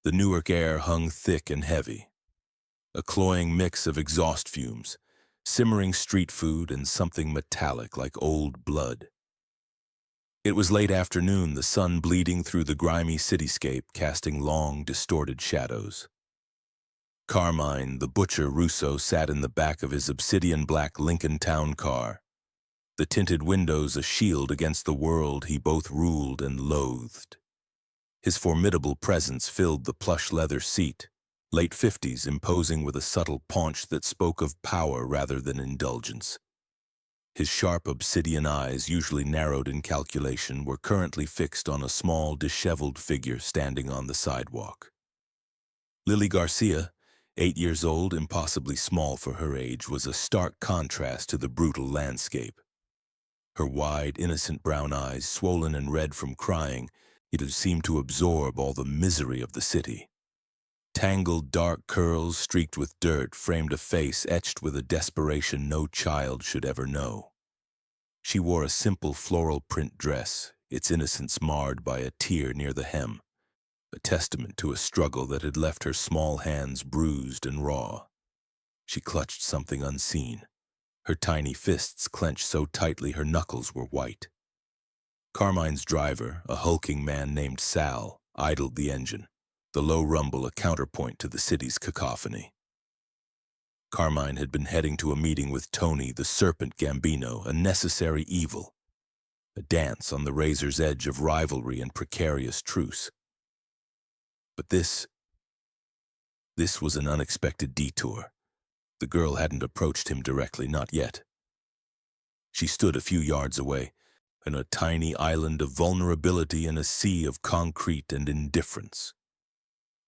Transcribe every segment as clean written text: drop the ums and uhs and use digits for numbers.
The Newark air hung thick and heavy, a cloying mix of exhaust fumes, simmering street food, and something metallic like old blood. It was late afternoon, the sun bleeding through the grimy cityscape, casting long, distorted shadows. Carmine, the butcher Russo, sat in the back of his obsidian-black Lincoln Town car, the tinted windows a shield against the world he both ruled and loathed. His formidable presence filled the plush leather seat, late 50s, imposing with a subtle paunch that spoke of power rather than indulgence. His sharp obsidian eyes, usually narrowed in calculation, were currently fixed on a small, disheveled figure standing on the sidewalk. Lily Garcia, 8 years old, impossibly small for her age, was a stark contrast to the brutal landscape. Her wide, innocent brown eyes, swollen and red from crying, it seemed to absorb all the misery of the city. Tangled, dark curls streaked with dirt framed a face etched with a desperation no child should ever know. She wore a simple floral print dress, its innocence marred by a tear near the hem, a testament to a struggle that had left her small hands bruised and raw. She clutched something unseen, her tiny fists clenched so tightly her knuckles were white. Carmine's driver, a hulking man named Sal, idled the engine, the low rumble a counterpoint to the city's cacophony. Carmine had been heading to a meeting with Tony, the Serpent Gambino, a necessary evil, a dance on the razor's edge of rivalry and precarious truce. But this was an unexpected detour. The girl hadn't approached him directly, not yet. She stood a few yards away, in a tiny island of vulnerability in a sea of concrete and indifference.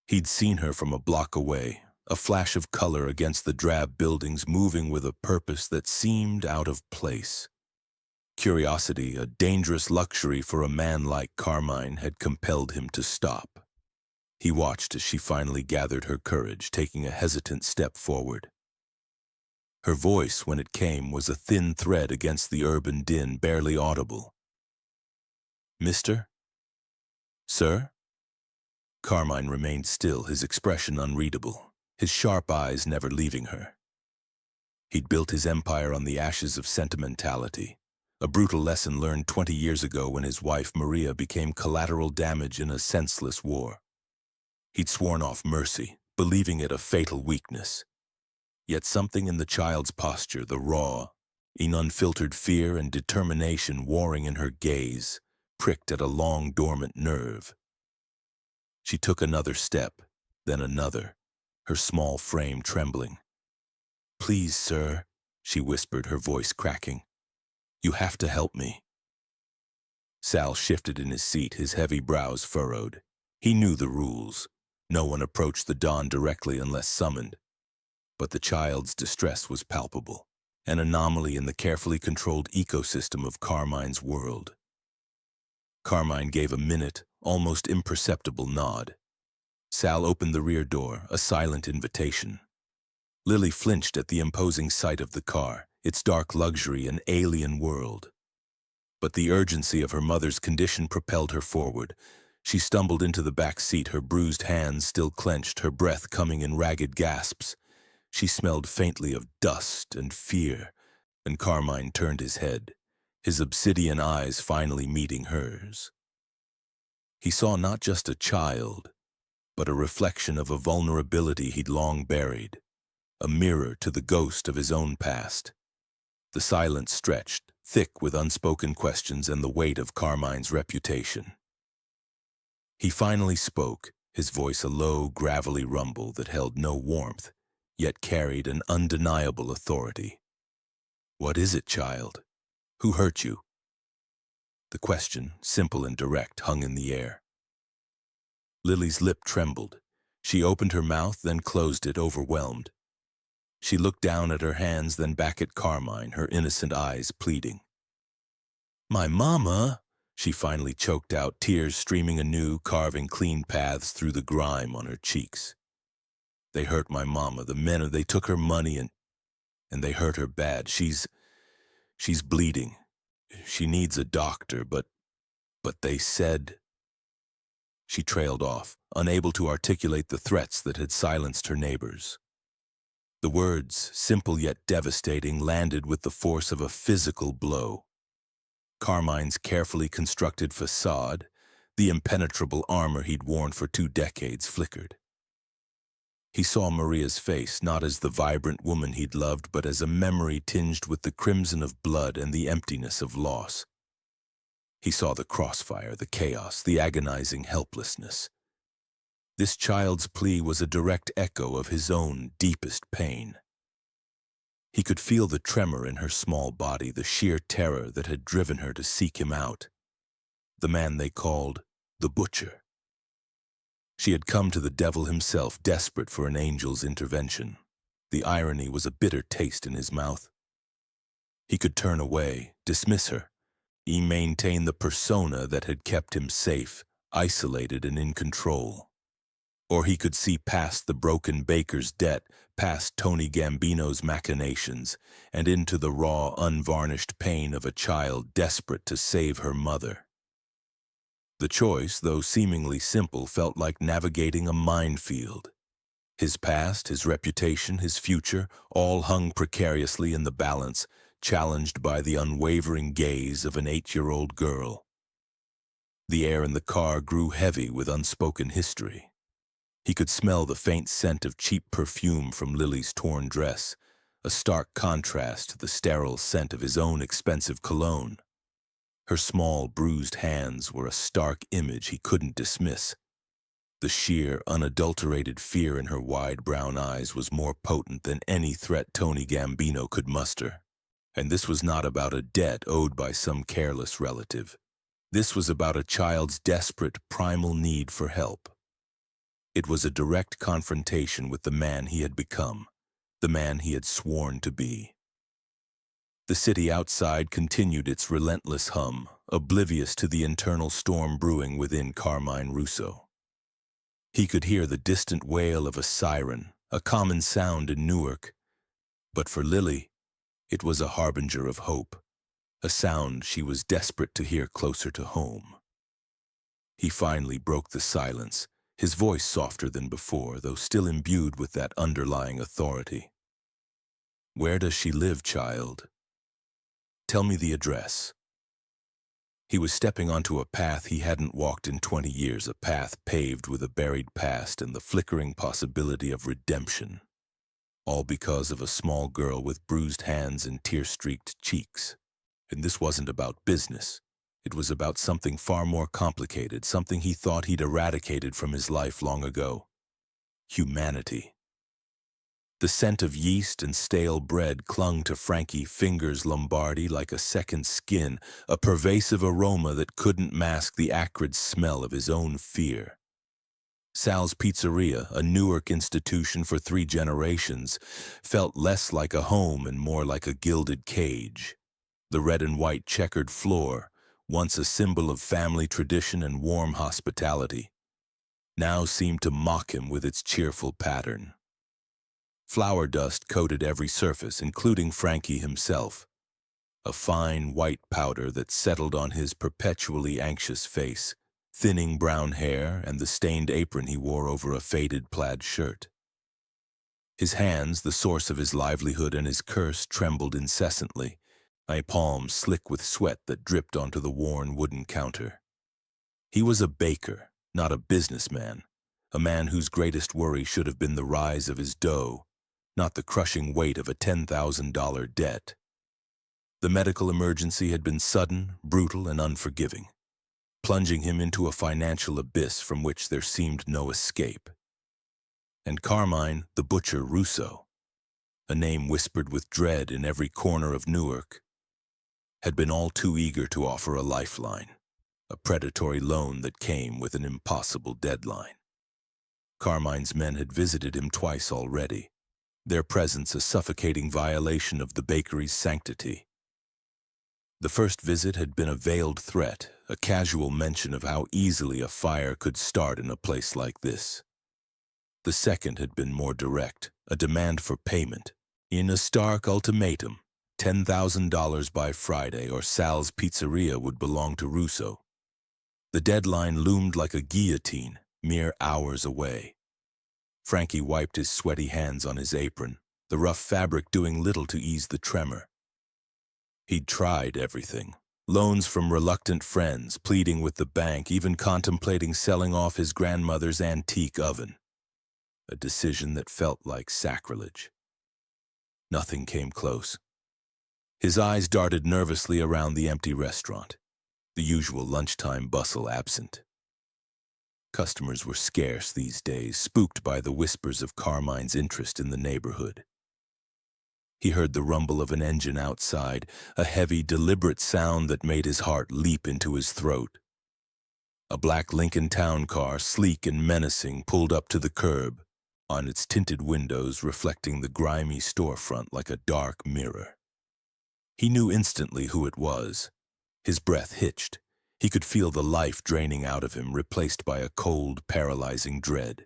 He'd seen her from a block away, a flash of color against the drab buildings, moving with a purpose that seemed out of place. Curiosity, a dangerous luxury for a man like Carmine, had compelled him to stop. He watched as she finally gathered her courage, taking a hesitant step forward. Her voice, when it came, was a thin thread against the urban din, barely audible. "Mister? Sir?" Carmine remained still, his expression unreadable, his sharp eyes never leaving her. He'd built his empire on the ashes of sentimentality, a brutal lesson learned 20 years ago when his wife Maria became collateral damage in a senseless war. He'd sworn off mercy, believing it a fatal weakness. Yet something in the child's posture, the raw, unfiltered fear and determination warring in her gaze, pricked at a long dormant nerve. She took another step, then another, her small frame trembling. "Please, sir," she whispered, her voice cracking. "You have to help me." Sal shifted in his seat, his heavy brows furrowed. He knew the rules. No one approached the Don directly unless summoned. But the child's distress was palpable, an anomaly in the carefully controlled ecosystem of Carmine's world. Carmine gave a minute, almost imperceptible nod. Sal opened the rear door, a silent invitation. Lily flinched at the imposing sight of the car, its dark luxury an alien world. But the urgency of her mother's condition propelled her forward. She stumbled into the back seat, her bruised hands still clenched, her breath coming in ragged gasps. She smelled faintly of dust and fear, and Carmine turned his head, his obsidian eyes finally meeting hers. He saw not just a child, but a reflection of a vulnerability he'd long buried, a mirror to the ghost of his own past. The silence stretched, thick with unspoken questions and the weight of Carmine's reputation. He finally spoke, his voice a low, gravelly rumble that held no warmth, yet carried an undeniable authority. "What is it, child? Who hurt you?" The question, simple and direct, hung in the air. Lily's lip trembled. She opened her mouth, then closed it, overwhelmed. She looked down at her hands, then back at Carmine, her innocent eyes pleading. "My mama," she finally choked out, tears streaming anew, carving clean paths through the grime on her cheeks. "They hurt my mama, the men, they took her money and they hurt her bad. She's bleeding. She needs a doctor, but they said..." She trailed off, unable to articulate the threats that had silenced her neighbors. The words, simple yet devastating, landed with the force of a physical blow. Carmine's carefully constructed facade, the impenetrable armor he'd worn for 2 decades, flickered. He saw Maria's face not as the vibrant woman he'd loved, but as a memory tinged with the crimson of blood and the emptiness of loss. He saw the crossfire, the chaos, the agonizing helplessness. This child's plea was a direct echo of his own deepest pain. He could feel the tremor in her small body, the sheer terror that had driven her to seek him out. The man they called the Butcher. She had come to the devil himself, desperate for an angel's intervention. The irony was a bitter taste in his mouth. He could turn away, dismiss her. He maintained the persona that had kept him safe, isolated and in control. Or he could see past the broken baker's debt, past Tony Gambino's machinations, and into the raw, unvarnished pain of a child desperate to save her mother. The choice, though seemingly simple, felt like navigating a minefield. His past, his reputation, his future, all hung precariously in the balance, challenged by the unwavering gaze of an 8-year-old girl. The air in the car grew heavy with unspoken history. He could smell the faint scent of cheap perfume from Lily's torn dress, a stark contrast to the sterile scent of his own expensive cologne. Her small, bruised hands were a stark image he couldn't dismiss. The sheer, unadulterated fear in her wide brown eyes was more potent than any threat Tony Gambino could muster. And this was not about a debt owed by some careless relative. This was about a child's desperate, primal need for help. It was a direct confrontation with the man he had become, the man he had sworn to be. The city outside continued its relentless hum, oblivious to the internal storm brewing within Carmine Russo. He could hear the distant wail of a siren, a common sound in Newark. But for Lily, it was a harbinger of hope, a sound she was desperate to hear closer to home. He finally broke the silence, his voice softer than before, though still imbued with that underlying authority. "Where does she live, child? Tell me the address." He was stepping onto a path he hadn't walked in 20 years, a path paved with a buried past and the flickering possibility of redemption. All because of a small girl with bruised hands and tear-streaked cheeks. And this wasn't about business. It was about something far more complicated, something he thought he'd eradicated from his life long ago. Humanity. The scent of yeast and stale bread clung to Frankie Fingers Lombardi like a second skin, a pervasive aroma that couldn't mask the acrid smell of his own fear. Sal's Pizzeria, a Newark institution for 3 generations, felt less like a home and more like a gilded cage. The red and white checkered floor, once a symbol of family tradition and warm hospitality, now seemed to mock him with its cheerful pattern. Flour dust coated every surface, including Frankie himself, a fine white powder that settled on his perpetually anxious face, thinning brown hair and the stained apron he wore over a faded plaid shirt. His hands, the source of his livelihood and his curse, trembled incessantly, my palms slick with sweat that dripped onto the worn wooden counter. He was a baker, not a businessman, a man whose greatest worry should have been the rise of his dough, not the crushing weight of a $10,000 debt. The medical emergency had been sudden, brutal, and unforgiving, plunging him into a financial abyss from which there seemed no escape. And Carmine, the Butcher Russo, a name whispered with dread in every corner of Newark, had been all too eager to offer a lifeline, a predatory loan that came with an impossible deadline. Carmine's men had visited him twice already, their presence a suffocating violation of the bakery's sanctity. The first visit had been a veiled threat, a casual mention of how easily a fire could start in a place like this. The second had been more direct, a demand for payment, in a stark ultimatum. $10,000 by Friday or Sal's Pizzeria would belong to Russo. The deadline loomed like a guillotine, mere hours away. Frankie wiped his sweaty hands on his apron, the rough fabric doing little to ease the tremor. He'd tried everything. Loans from reluctant friends, pleading with the bank, even contemplating selling off his grandmother's antique oven. A decision that felt like sacrilege. Nothing came close. His eyes darted nervously around the empty restaurant, the usual lunchtime bustle absent. Customers were scarce these days, spooked by the whispers of Carmine's interest in the neighborhood. He heard the rumble of an engine outside, a heavy, deliberate sound that made his heart leap into his throat. A black Lincoln Town car, sleek and menacing, pulled up to the curb, on its tinted windows reflecting the grimy storefront like a dark mirror. He knew instantly who it was. His breath hitched. He could feel the life draining out of him, replaced by a cold, paralyzing dread.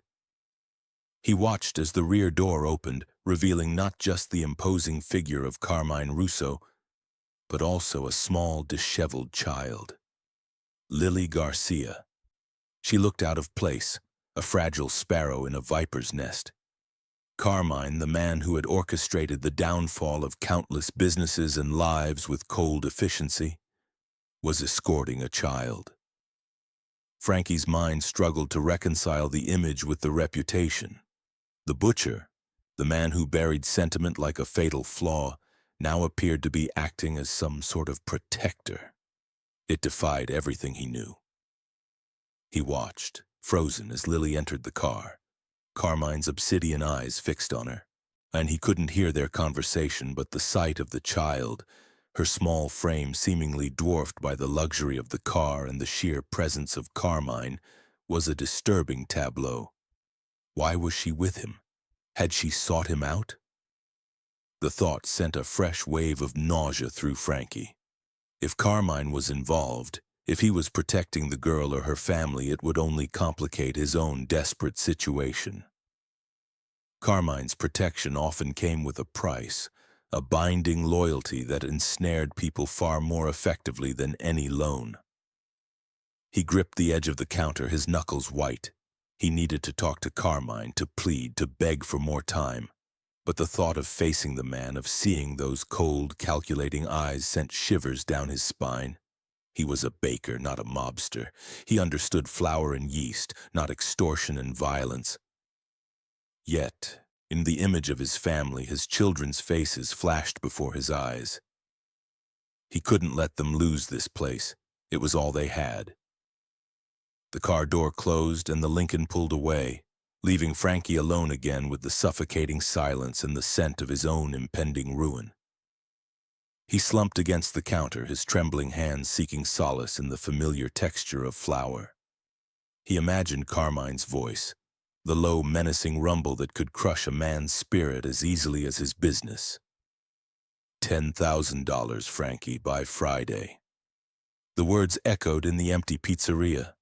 He watched as the rear door opened, revealing not just the imposing figure of Carmine Russo, but also a small, disheveled child. Lily Garcia. She looked out of place, a fragile sparrow in a viper's nest. Carmine, the man who had orchestrated the downfall of countless businesses and lives with cold efficiency, was escorting a child. Frankie's mind struggled to reconcile the image with the reputation. The butcher, the man who buried sentiment like a fatal flaw, now appeared to be acting as some sort of protector. It defied everything he knew. He watched, frozen, as Lily entered the car, Carmine's obsidian eyes fixed on her, and he couldn't hear their conversation, but the sight of the child, her small frame seemingly dwarfed by the luxury of the car and the sheer presence of Carmine, was a disturbing tableau. Why was she with him? Had she sought him out? The thought sent a fresh wave of nausea through Frankie. If Carmine was involved, if he was protecting the girl or her family, it would only complicate his own desperate situation. Carmine's protection often came with a price, a binding loyalty that ensnared people far more effectively than any loan. He gripped the edge of the counter, his knuckles white. He needed to talk to Carmine, to plead, to beg for more time. But the thought of facing the man, of seeing those cold, calculating eyes, sent shivers down his spine. He was a baker, not a mobster. He understood flour and yeast, not extortion and violence. Yet, in the image of his family, his children's faces flashed before his eyes. He couldn't let them lose this place. It was all they had. The car door closed and the Lincoln pulled away, leaving Frankie alone again with the suffocating silence and the scent of his own impending ruin. He slumped against the counter, his trembling hands seeking solace in the familiar texture of flour. He imagined Carmine's voice, the low, menacing rumble that could crush a man's spirit as easily as his business. $10,000, Frankie, by Friday. The words echoed in the empty pizzeria,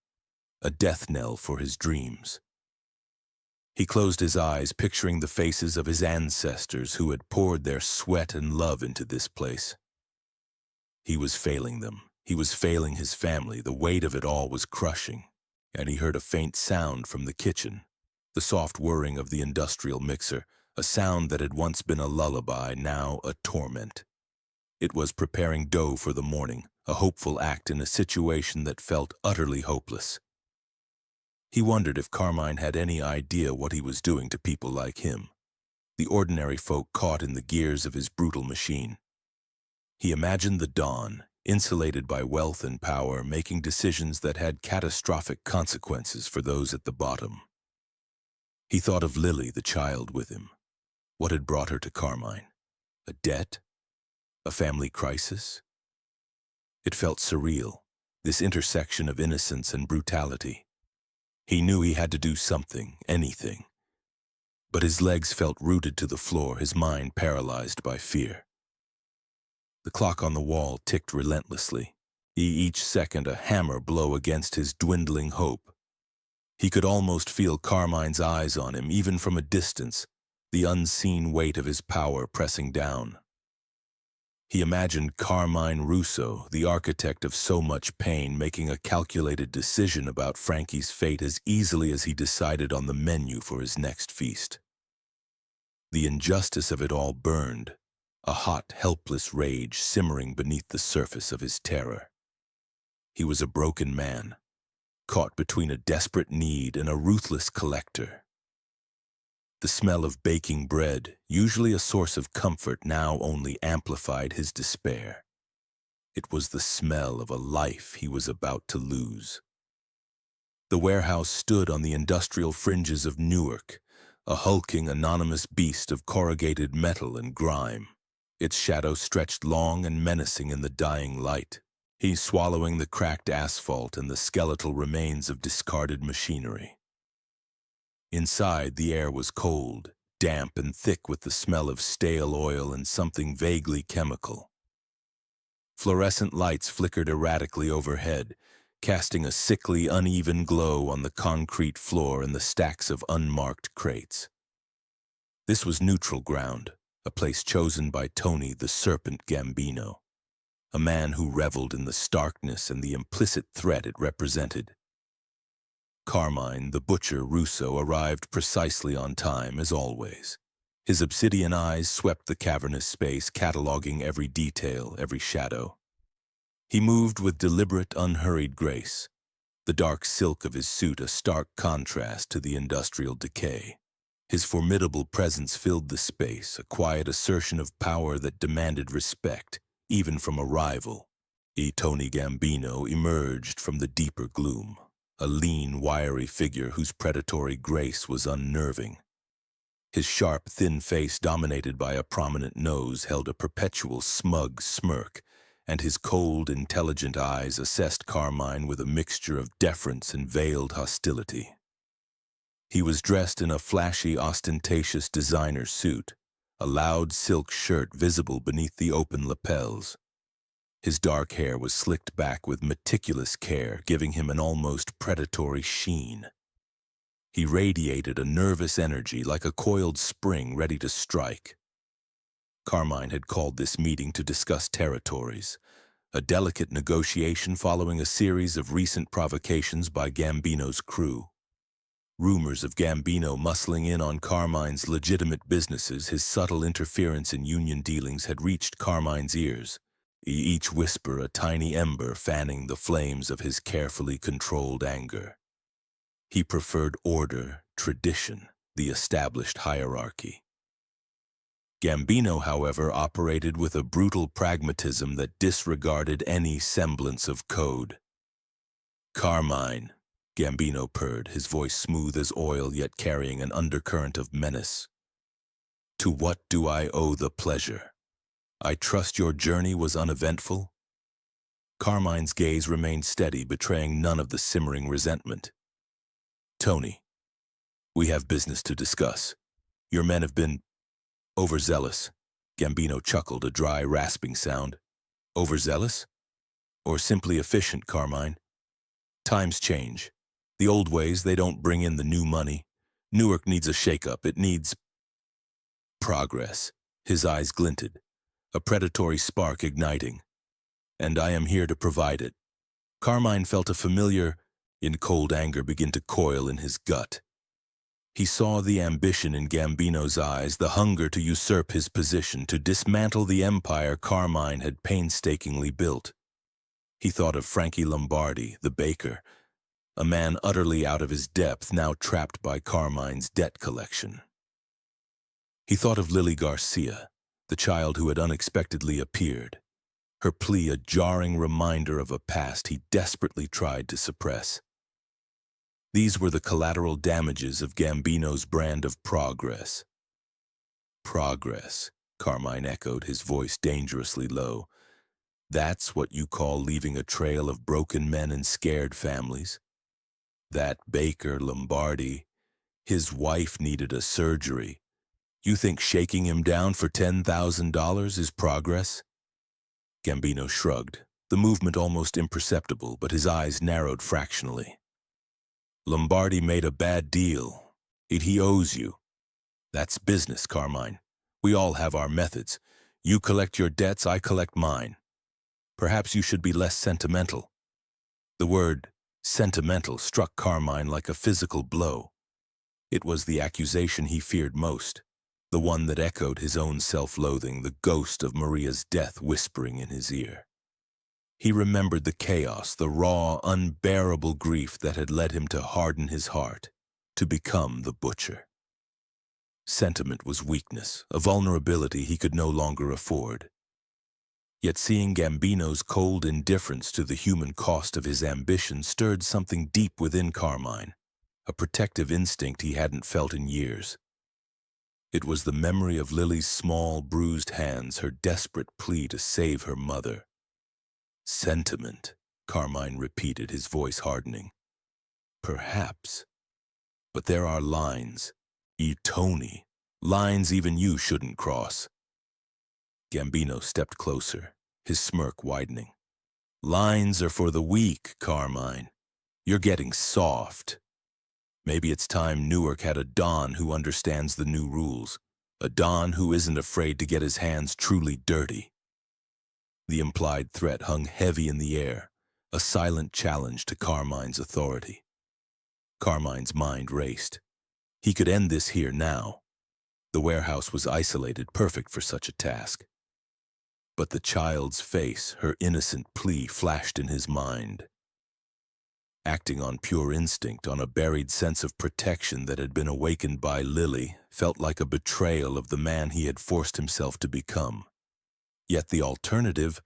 a death knell for his dreams. He closed his eyes, picturing the faces of his ancestors who had poured their sweat and love into this place. He was failing them. He was failing his family. The weight of it all was crushing, and he heard a faint sound from the kitchen, the soft whirring of the industrial mixer, a sound that had once been a lullaby, now a torment. It was preparing dough for the morning, a hopeful act in a situation that felt utterly hopeless. He wondered if Carmine had any idea what he was doing to people like him, the ordinary folk caught in the gears of his brutal machine. He imagined the dawn, insulated by wealth and power, making decisions that had catastrophic consequences for those at the bottom. He thought of Lily, the child with him. What had brought her to Carmine? A debt? A family crisis? It felt surreal, this intersection of innocence and brutality. He knew he had to do something, anything. But his legs felt rooted to the floor, his mind paralyzed by fear. The clock on the wall ticked relentlessly, each second a hammer blow against his dwindling hope. He could almost feel Carmine's eyes on him, even from a distance, the unseen weight of his power pressing down. He imagined Carmine Russo, the architect of so much pain, making a calculated decision about Frankie's fate as easily as he decided on the menu for his next feast. The injustice of it all burned, a hot, helpless rage simmering beneath the surface of his terror. He was a broken man, caught between a desperate need and a ruthless collector. The smell of baking bread, usually a source of comfort, now only amplified his despair. It was the smell of a life he was about to lose. The warehouse stood on the industrial fringes of Newark, a hulking, anonymous beast of corrugated metal and grime. Its shadow stretched long and menacing in the dying light, he swallowing the cracked asphalt and the skeletal remains of discarded machinery. Inside, the air was cold, damp and thick with the smell of stale oil and something vaguely chemical. Fluorescent lights flickered erratically overhead, casting a sickly, uneven glow on the concrete floor and the stacks of unmarked crates. This was neutral ground, a place chosen by Tony the Serpent Gambino, a man who reveled in the starkness and the implicit threat it represented. Carmine, the butcher Russo, arrived precisely on time, as always. His obsidian eyes swept the cavernous space, cataloging every detail, every shadow. He moved with deliberate, unhurried grace, the dark silk of his suit a stark contrast to the industrial decay. His formidable presence filled the space, a quiet assertion of power that demanded respect, even from a rival. Tony Gambino emerged from the deeper gloom, a lean, wiry figure whose predatory grace was unnerving. His sharp, thin face, dominated by a prominent nose, held a perpetual smug smirk, and his cold, intelligent eyes assessed Carmine with a mixture of deference and veiled hostility. He was dressed in a flashy, ostentatious designer suit, a loud silk shirt visible beneath the open lapels. His dark hair was slicked back with meticulous care, giving him an almost predatory sheen. He radiated a nervous energy like a coiled spring ready to strike. Carmine had called this meeting to discuss territories, a delicate negotiation following a series of recent provocations by Gambino's crew. Rumors of Gambino muscling in on Carmine's legitimate businesses, his subtle interference in union dealings, had reached Carmine's ears, each whisper a tiny ember fanning the flames of his carefully controlled anger. He preferred order, tradition, the established hierarchy. Gambino, however, operated with a brutal pragmatism that disregarded any semblance of code. "Carmine," Gambino purred, his voice smooth as oil yet carrying an undercurrent of menace. "To what do I owe the pleasure? I trust your journey was uneventful?" Carmine's gaze remained steady, betraying none of the simmering resentment. "Tony, we have business to discuss. Your men have been overzealous." Gambino chuckled, a dry, rasping sound. "Overzealous? Or simply efficient, Carmine? Times change. The old ways, they don't bring in the new money. Newark needs a shake-up. It needs progress." His eyes glinted, a predatory spark igniting. "And I am here to provide it." Carmine felt a familiar, in cold anger, begin to coil in his gut. He saw the ambition in Gambino's eyes, the hunger to usurp his position, to dismantle the empire Carmine had painstakingly built. He thought of Frankie Lombardi, the baker, a man utterly out of his depth, now trapped by Carmine's debt collection. He thought of Lily Garcia, the child who had unexpectedly appeared, her plea a jarring reminder of a past he desperately tried to suppress. These were the collateral damages of Gambino's brand of progress. "Progress," Carmine echoed, his voice dangerously low. "That's what you call leaving a trail of broken men and scared families? That baker, Lombardi, his wife needed a surgery. You think shaking him down for $10,000 is progress?" Gambino shrugged, the movement almost imperceptible, but his eyes narrowed fractionally. "Lombardi made a bad deal. He owes you. That's business, Carmine. We all have our methods. You collect your debts, I collect mine. Perhaps you should be less sentimental. The word sentimental struck Carmine like a physical blow. It was the accusation he feared most, the one that echoed his own self-loathing, the ghost of Maria's death whispering in his ear. He remembered the chaos, the raw, unbearable grief that had led him to harden his heart, to become the butcher. Sentiment was weakness, a vulnerability he could no longer afford. Yet seeing Gambino's cold indifference to the human cost of his ambition stirred something deep within Carmine, a protective instinct he hadn't felt in years. It was the memory of Lily's small, bruised hands, her desperate plea to save her mother. Sentiment, Carmine repeated, his voice hardening. Perhaps. But there are lines. Tony, lines even you shouldn't cross. Gambino stepped closer, his smirk widening. Lines are for the weak, Carmine. You're getting soft. Maybe it's time Newark had a Don who understands the new rules, a Don who isn't afraid to get his hands truly dirty. The implied threat hung heavy in the air, a silent challenge to Carmine's authority. Carmine's mind raced. He could end this here now. The warehouse was isolated, perfect for such a task. But the child's face, her innocent plea, flashed in his mind. Acting on pure instinct, on a buried sense of protection that had been awakened by Lily, felt like a betrayal of the man he had forced himself to become. Yet the alternative,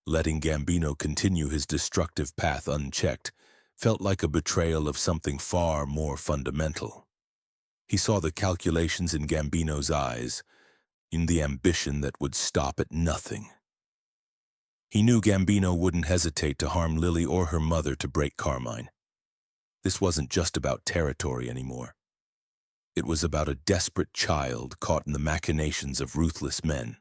letting Gambino continue his destructive path unchecked, felt like a betrayal of something far more fundamental. He saw the calculations in Gambino's eyes, in the ambition that would stop at nothing. He knew Gambino wouldn't hesitate to harm Lily or her mother to break Carmine. This wasn't just about territory anymore. It was about a desperate child caught in the machinations of ruthless men.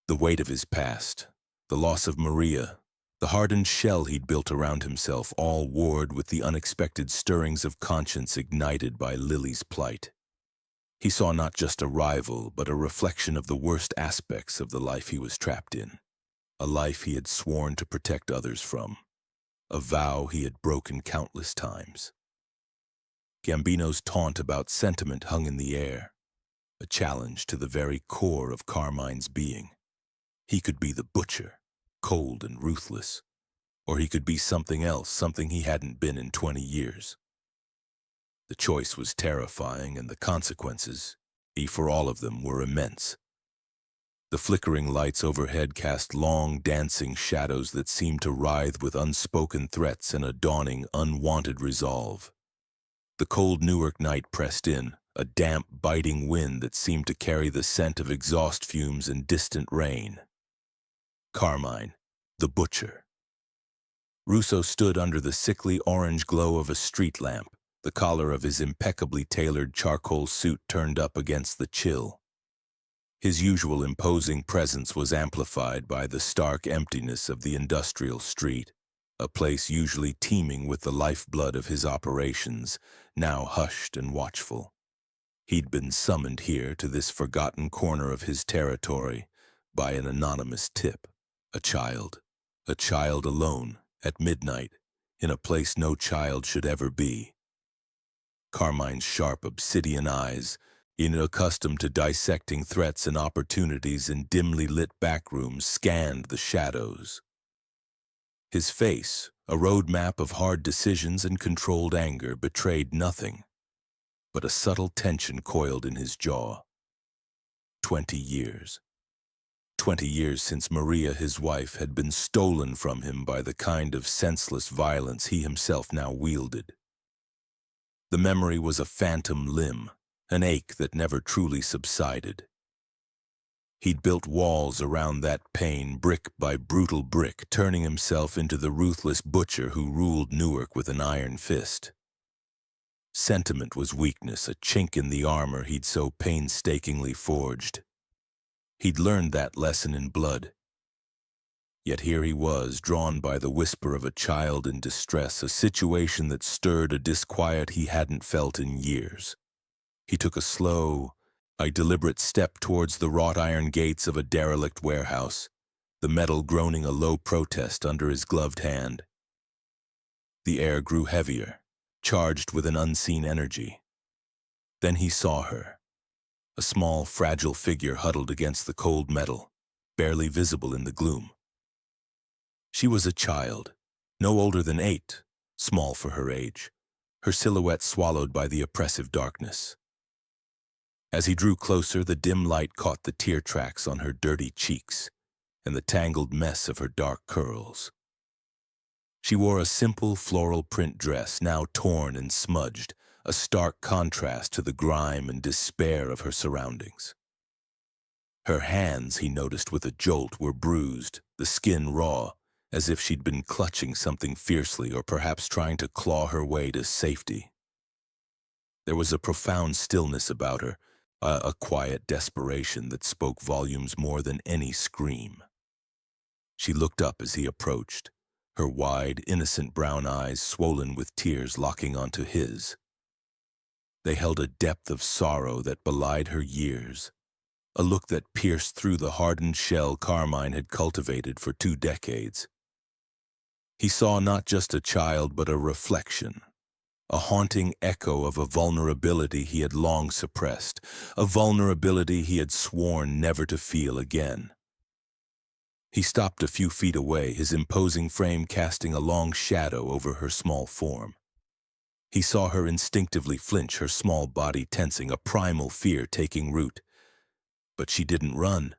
The weight of his past, the loss of Maria, the hardened shell he'd built around himself, all warred with the unexpected stirrings of conscience ignited by Lily's plight. He saw not just a rival, but a reflection of the worst aspects of the life he was trapped in, a life he had sworn to protect others from, a vow he had broken countless times. Gambino's taunt about sentiment hung in the air, a challenge to the very core of Carmine's being. He could be the butcher, cold and ruthless, or he could be something else, something he hadn't been in 20 years. The choice was terrifying, and the consequences, for all of them, were immense. The flickering lights overhead cast long, dancing shadows that seemed to writhe with unspoken threats and a dawning, unwanted resolve. The cold Newark night pressed in, a damp, biting wind that seemed to carry the scent of exhaust fumes and distant rain. Carmine, the butcher. Russo stood under the sickly orange glow of a street lamp, the collar of his impeccably tailored charcoal suit turned up against the chill. His usual imposing presence was amplified by the stark emptiness of the industrial street, a place usually teeming with the lifeblood of his operations, now hushed and watchful. He'd been summoned here to this forgotten corner of his territory by an anonymous tip. A child alone, at midnight, in a place no child should ever be. Carmine's sharp obsidian eyes, accustomed to dissecting threats and opportunities in dimly lit backrooms, scanned the shadows. His face, a roadmap of hard decisions and controlled anger, betrayed nothing, but a subtle tension coiled in his jaw. 20 years. 20 years since Maria, his wife, had been stolen from him by the kind of senseless violence he himself now wielded. The memory was a phantom limb, an ache that never truly subsided. He'd built walls around that pain, brick by brutal brick, turning himself into the ruthless butcher who ruled Newark with an iron fist. Sentiment was weakness, a chink in the armor he'd so painstakingly forged. He'd learned that lesson in blood. Yet here he was, drawn by the whisper of a child in distress, a situation that stirred a disquiet he hadn't felt in years. He took a slow, A deliberate step towards the wrought iron gates of a derelict warehouse, the metal groaning a low protest under his gloved hand. The air grew heavier, charged with an unseen energy. Then he saw her, a small, fragile figure huddled against the cold metal, barely visible in the gloom. She was a child, no older than 8, small for her age, her silhouette swallowed by the oppressive darkness. As he drew closer, the dim light caught the tear tracks on her dirty cheeks and the tangled mess of her dark curls. She wore a simple floral print dress, now torn and smudged, a stark contrast to the grime and despair of her surroundings. Her hands, he noticed with a jolt, were bruised, the skin raw, as if she'd been clutching something fiercely or perhaps trying to claw her way to safety. There was a profound stillness about her, a quiet desperation that spoke volumes more than any scream. She looked up as he approached, her wide, innocent brown eyes swollen with tears locking onto his. They held a depth of sorrow that belied her years, a look that pierced through the hardened shell Carmine had cultivated for 2 decades. He saw not just a child but a reflection, a haunting echo of a vulnerability he had long suppressed, a vulnerability he had sworn never to feel again. He stopped a few feet away, his imposing frame casting a long shadow over her small form. He saw her instinctively flinch, her small body tensing, a primal fear taking root. But she didn't run.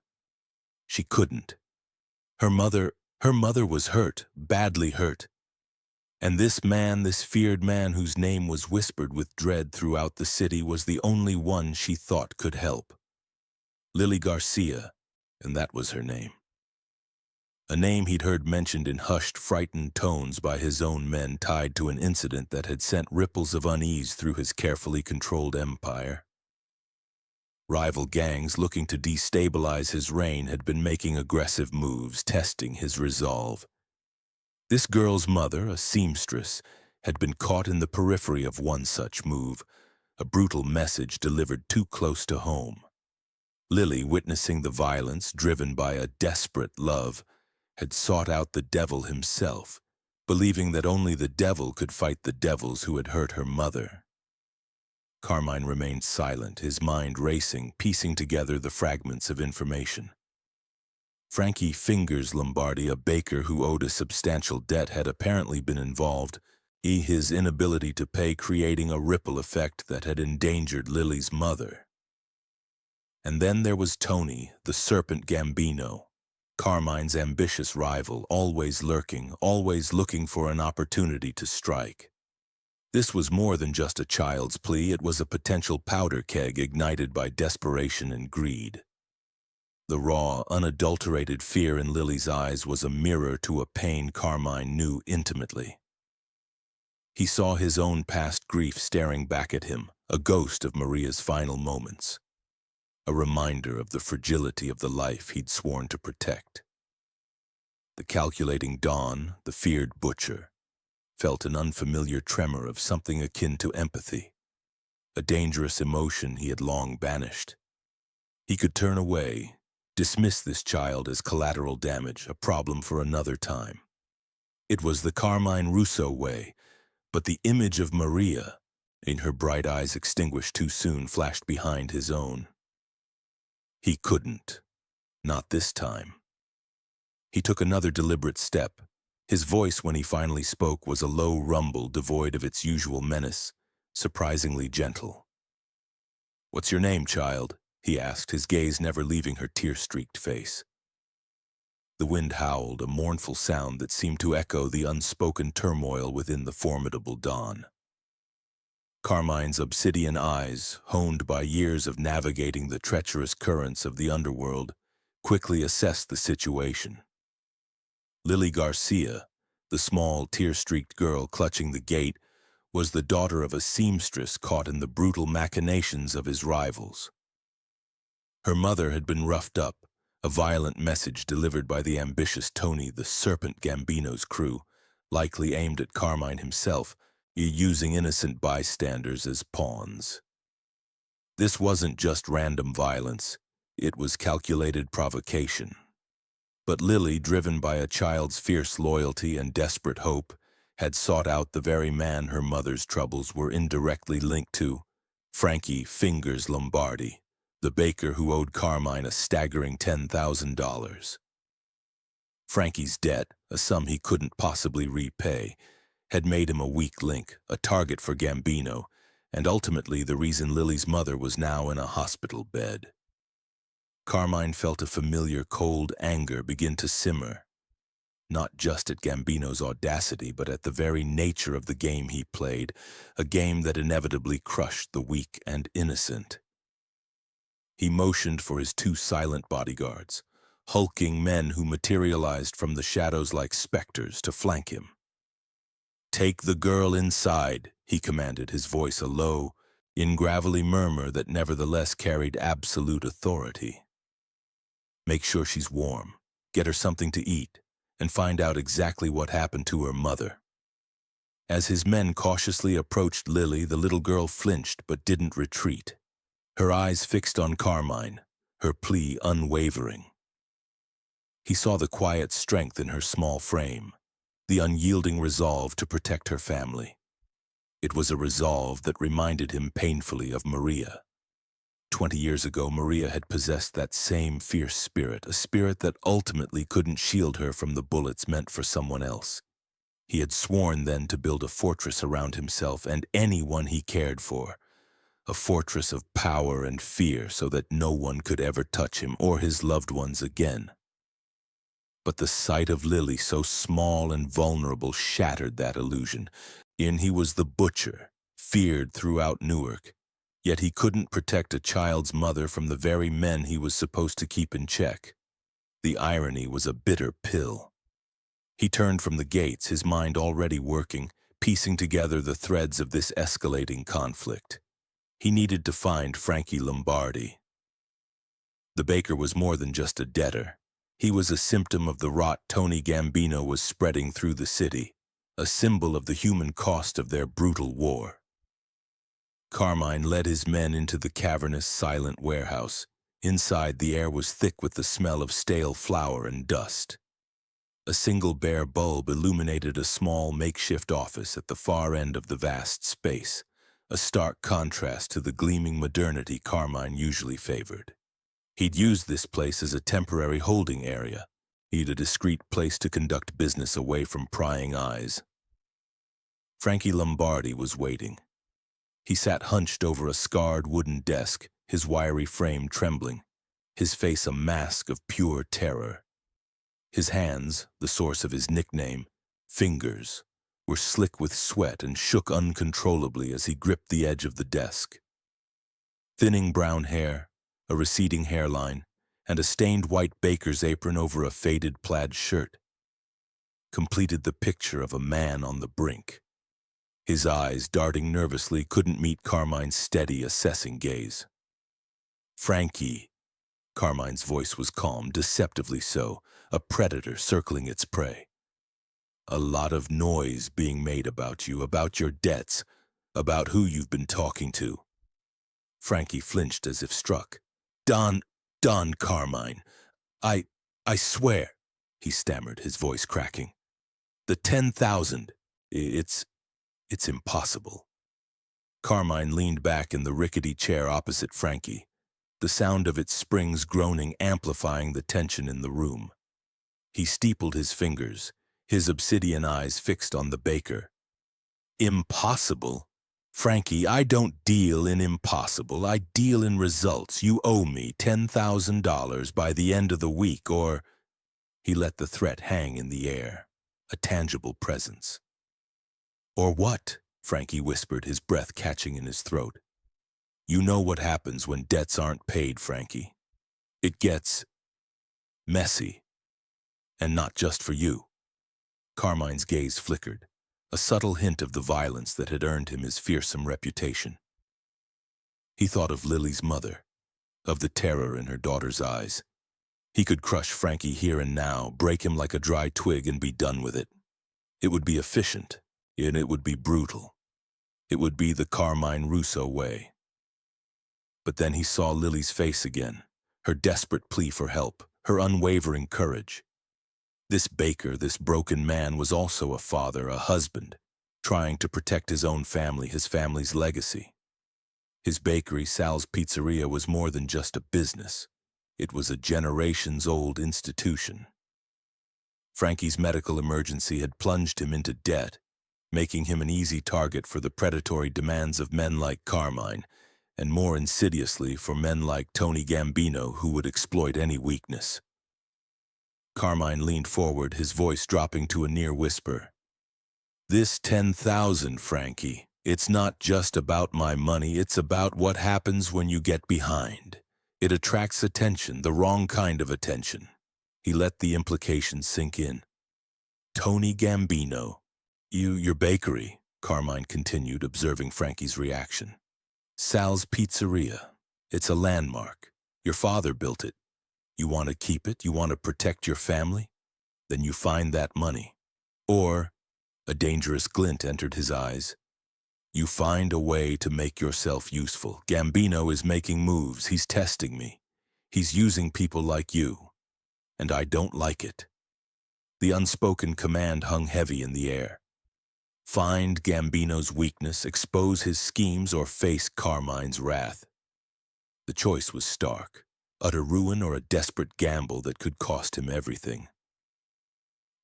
She couldn't. Her mother was hurt, badly hurt. And this man, this feared man whose name was whispered with dread throughout the city, was the only one she thought could help. Lily Garcia, and that was her name. A name he'd heard mentioned in hushed, frightened tones by his own men, tied to an incident that had sent ripples of unease through his carefully controlled empire. Rival gangs looking to destabilize his reign had been making aggressive moves, testing his resolve. This girl's mother, a seamstress, had been caught in the periphery of one such move, a brutal message delivered too close to home. Lily, witnessing the violence driven by a desperate love, had sought out the devil himself, believing that only the devil could fight the devils who had hurt her mother. Carmine remained silent, his mind racing, piecing together the fragments of information. Frankie Fingers Lombardi, a baker who owed a substantial debt, had apparently been involved, his inability to pay creating a ripple effect that had endangered Lily's mother. And then there was Tony, the Serpent Gambino, Carmine's ambitious rival, always lurking, always looking for an opportunity to strike. This was more than just a child's plea, it was a potential powder keg ignited by desperation and greed. The raw, unadulterated fear in Lily's eyes was a mirror to a pain Carmine knew intimately. He saw his own past grief staring back at him, a ghost of Maria's final moments. A reminder of the fragility of the life he'd sworn to protect. The calculating Don, the feared butcher, felt an unfamiliar tremor of something akin to empathy, a dangerous emotion he had long banished. He could turn away, dismiss this child as collateral damage, a problem for another time. It was the Carmine Russo way, but the image of Maria, in her bright eyes extinguished too soon, flashed behind his own. He couldn't. Not this time. He took another deliberate step. His voice, when he finally spoke, was a low rumble devoid of its usual menace, surprisingly gentle. "What's your name, child?" he asked, his gaze never leaving her tear-streaked face. The wind howled, a mournful sound that seemed to echo the unspoken turmoil within the formidable dawn. Carmine's obsidian eyes, honed by years of navigating the treacherous currents of the underworld, quickly assessed the situation. Lily Garcia, the small, tear-streaked girl clutching the gate, was the daughter of a seamstress caught in the brutal machinations of his rivals. Her mother had been roughed up, a violent message delivered by the ambitious Tony, the Serpent Gambino's crew, likely aimed at Carmine himself, using innocent bystanders as pawns. This wasn't just random violence. It was calculated provocation. But Lily, driven by a child's fierce loyalty and desperate hope, had sought out the very man her mother's troubles were indirectly linked to, Frankie Fingers Lombardi, the baker who owed Carmine a staggering $10,000. Frankie's debt, a sum he couldn't possibly repay, had made him a weak link, a target for Gambino, and ultimately the reason Lily's mother was now in a hospital bed. Carmine felt a familiar cold anger begin to simmer, not just at Gambino's audacity, but at the very nature of the game he played, a game that inevitably crushed the weak and innocent. He motioned for his two silent bodyguards, hulking men who materialized from the shadows like specters, to flank him. "Take the girl inside," he commanded, his voice a low, gravelly murmur that nevertheless carried absolute authority. "Make sure she's warm, get her something to eat, and find out exactly what happened to her mother." As his men cautiously approached Lily, the little girl flinched but didn't retreat. Her eyes fixed on Carmine, her plea unwavering. He saw the quiet strength in her small frame, the unyielding resolve to protect her family. It was a resolve that reminded him painfully of Maria. 20 years ago, Maria had possessed that same fierce spirit, a spirit that ultimately couldn't shield her from the bullets meant for someone else. He had sworn then to build a fortress around himself and anyone he cared for, a fortress of power and fear so that no one could ever touch him or his loved ones again. But the sight of Lily, so small and vulnerable, shattered that illusion. He was the butcher, feared throughout Newark, yet he couldn't protect a child's mother from the very men he was supposed to keep in check. The irony was a bitter pill. He turned from the gates, his mind already working, piecing together the threads of this escalating conflict. He needed to find Frankie Lombardi. The baker was more than just a debtor. He was a symptom of the rot Tony Gambino was spreading through the city, a symbol of the human cost of their brutal war. Carmine led his men into the cavernous, silent warehouse. Inside, the air was thick with the smell of stale flour and dust. A single bare bulb illuminated a small makeshift office at the far end of the vast space, a stark contrast to the gleaming modernity Carmine usually favored. He'd used this place as a temporary holding area. He'd a discreet place to conduct business away from prying eyes. Frankie Lombardi was waiting. He sat hunched over a scarred wooden desk, his wiry frame trembling, his face a mask of pure terror. His hands, the source of his nickname, Fingers, were slick with sweat and shook uncontrollably as he gripped the edge of the desk. Thinning brown hair, a receding hairline, and a stained white baker's apron over a faded plaid shirt completed the picture of a man on the brink. His eyes, darting nervously, couldn't meet Carmine's steady, assessing gaze. "Frankie," Carmine's voice was calm, deceptively so, a predator circling its prey. "A lot of noise being made about you, about your debts, about who you've been talking to." Frankie flinched as if struck. Don Carmine, I swear," he stammered, his voice cracking. "The 10,000, it's impossible." Carmine leaned back in the rickety chair opposite Frankie, the sound of its springs groaning amplifying the tension in the room. He steepled his fingers, his obsidian eyes fixed on the baker. "Impossible? Frankie, I don't deal in impossible. I deal in results. You owe me $10,000 by the end of the week, or—" He let the threat hang in the air, a tangible presence. "Or what?" Frankie whispered, his breath catching in his throat. "You know what happens when debts aren't paid, Frankie. It gets messy. And not just for you." Carmine's gaze flickered, a subtle hint of the violence that had earned him his fearsome reputation. He thought of Lily's mother, of the terror in her daughter's eyes. He could crush Frankie here and now, break him like a dry twig and be done with it. It would be efficient, and it would be brutal. It would be the Carmine Russo way. But then he saw Lily's face again, her desperate plea for help, her unwavering courage. This baker, this broken man, was also a father, a husband, trying to protect his own family, his family's legacy. His bakery, Sal's Pizzeria, was more than just a business. It was a generations-old institution. Frankie's medical emergency had plunged him into debt, making him an easy target for the predatory demands of men like Carmine, and more insidiously for men like Tony Gambino, who would exploit any weakness. Carmine leaned forward, his voice dropping to a near whisper. "This 10,000, Frankie, it's not just about my money, it's about what happens when you get behind. It attracts attention, the wrong kind of attention." He let the implications sink in. "Tony Gambino. Your bakery," Carmine continued, observing Frankie's reaction. "Sal's Pizzeria. It's a landmark. Your father built it. You want to keep it? You want to protect your family? Then you find that money. Or," a dangerous glint entered his eyes, "you find a way to make yourself useful. Gambino is making moves. He's testing me. He's using people like you. And I don't like it." The unspoken command hung heavy in the air. Find Gambino's weakness, expose his schemes, or face Carmine's wrath. The choice was stark: utter ruin or a desperate gamble that could cost him everything.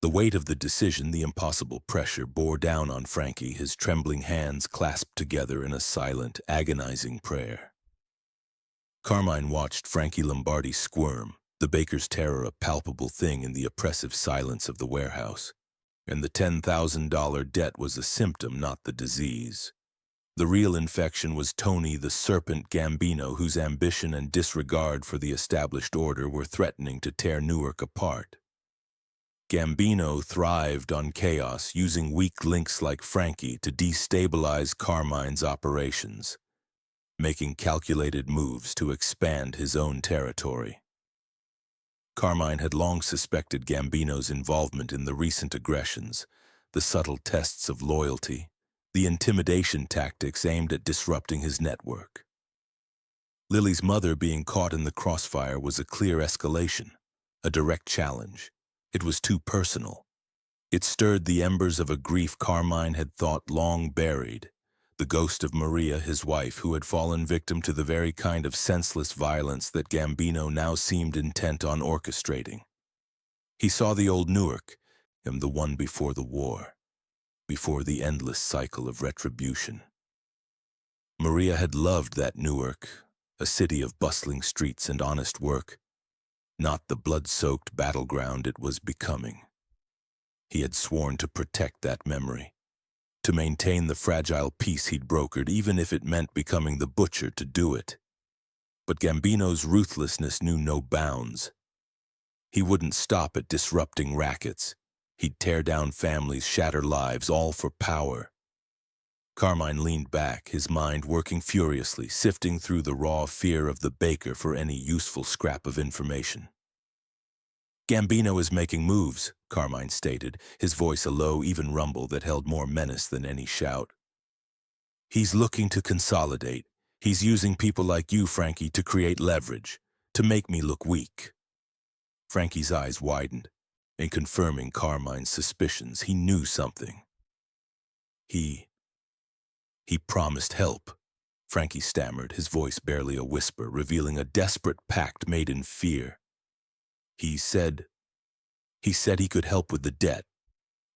The weight of the decision, the impossible pressure, bore down on Frankie, his trembling hands clasped together in a silent, agonizing prayer. Carmine watched Frankie Lombardi squirm, the baker's terror a palpable thing in the oppressive silence of the warehouse. And the $10,000 debt was a symptom, not the disease. The real infection was Tony the Serpent Gambino, whose ambition and disregard for the established order were threatening to tear Newark apart. Gambino thrived on chaos, using weak links like Frankie to destabilize Carmine's operations, making calculated moves to expand his own territory. Carmine had long suspected Gambino's involvement in the recent aggressions, the subtle tests of loyalty, the intimidation tactics aimed at disrupting his network. Lily's mother being caught in the crossfire was a clear escalation, a direct challenge. It was too personal. It stirred the embers of a grief Carmine had thought long buried, the ghost of Maria, his wife, who had fallen victim to the very kind of senseless violence that Gambino now seemed intent on orchestrating. He saw the old Newark, and the one before the war, before the endless cycle of retribution. Maria had loved that Newark, a city of bustling streets and honest work, not the blood-soaked battleground it was becoming. He had sworn to protect that memory, to maintain the fragile peace he'd brokered, even if it meant becoming the butcher to do it. But Gambino's ruthlessness knew no bounds. He wouldn't stop at disrupting rackets. He'd tear down families, shatter lives, all for power. Carmine leaned back, his mind working furiously, sifting through the raw fear of the baker for any useful scrap of information. "Gambino is making moves," Carmine stated, his voice a low, even rumble that held more menace than any shout. "He's looking to consolidate. He's using people like you, Frankie, to create leverage, to make me look weak." Frankie's eyes widened, in confirming Carmine's suspicions. He knew something. He promised help," Frankie stammered, his voice barely a whisper, revealing a desperate pact made in fear. He said he could help with the debt.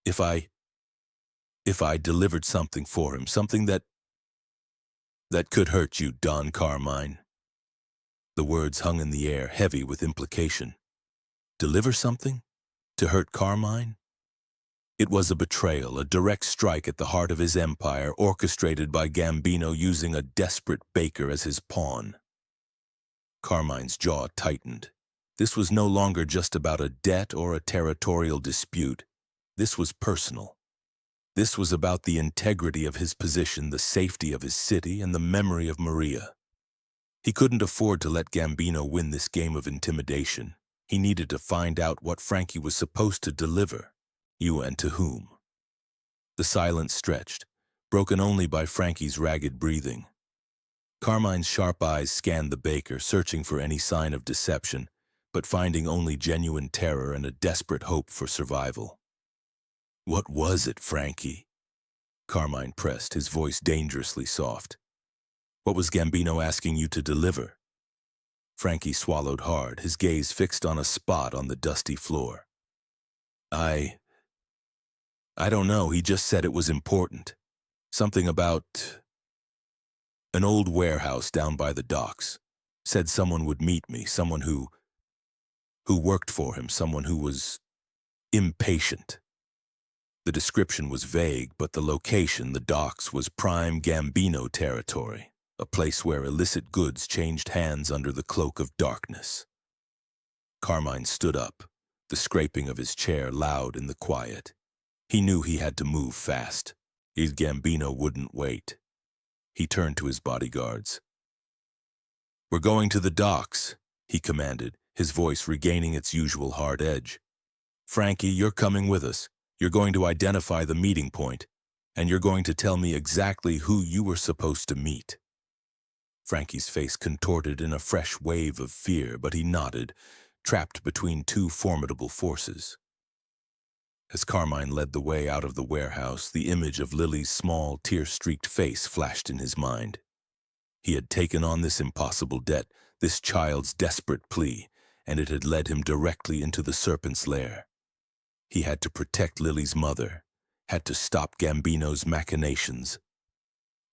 If I delivered something for him, something that could hurt you, Don Carmine." The words hung in the air, heavy with implication. Deliver something? To hurt Carmine? It was a betrayal, a direct strike at the heart of his empire, orchestrated by Gambino using a desperate baker as his pawn. Carmine's jaw tightened. This was no longer just about a debt or a territorial dispute. This was personal. This was about the integrity of his position, the safety of his city, and the memory of Maria. He couldn't afford to let Gambino win this game of intimidation. He needed to find out what Frankie was supposed to deliver. And to whom? The silence stretched, broken only by Frankie's ragged breathing. Carmine's sharp eyes scanned the baker, searching for any sign of deception, but finding only genuine terror and a desperate hope for survival. "What was it, Frankie?" Carmine pressed, his voice dangerously soft. "What was Gambino asking you to deliver?" Frankie swallowed hard, his gaze fixed on a spot on the dusty floor. I don't know, he just said it was important. Something about an old warehouse down by the docks. Said someone would meet me, someone who worked for him, someone who was impatient. The description was vague, but the location, the docks, was prime Gambino territory, a place where illicit goods changed hands under the cloak of darkness. Carmine stood up, the scraping of his chair loud in the quiet. He knew he had to move fast. Gambino wouldn't wait. He turned to his bodyguards. "We're going to the docks," he commanded, his voice regaining its usual hard edge. "Frankie, you're coming with us. You're going to identify the meeting point, and you're going to tell me exactly who you were supposed to meet." Frankie's face contorted in a fresh wave of fear, but he nodded, trapped between two formidable forces. As Carmine led the way out of the warehouse, the image of Lily's small, tear-streaked face flashed in his mind. He had taken on this impossible debt, this child's desperate plea, and it had led him directly into the serpent's lair. He had to protect Lily's mother, had to stop Gambino's machinations,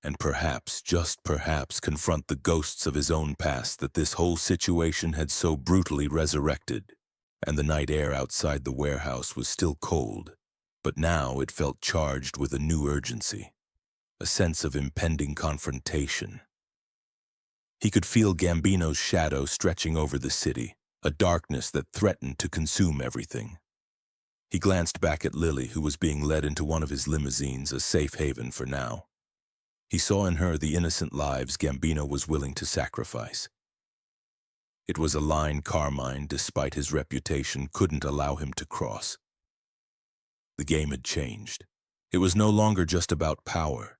and perhaps, just perhaps, confront the ghosts of his own past that this whole situation had so brutally resurrected. And the night air outside the warehouse was still cold, but now it felt charged with a new urgency, a sense of impending confrontation. He could feel Gambino's shadow stretching over the city, a darkness that threatened to consume everything. He glanced back at Lily, who was being led into one of his limousines, a safe haven for now. He saw in her the innocent lives Gambino was willing to sacrifice. It was a line Carmine, despite his reputation, couldn't allow him to cross. The game had changed. It was no longer just about power.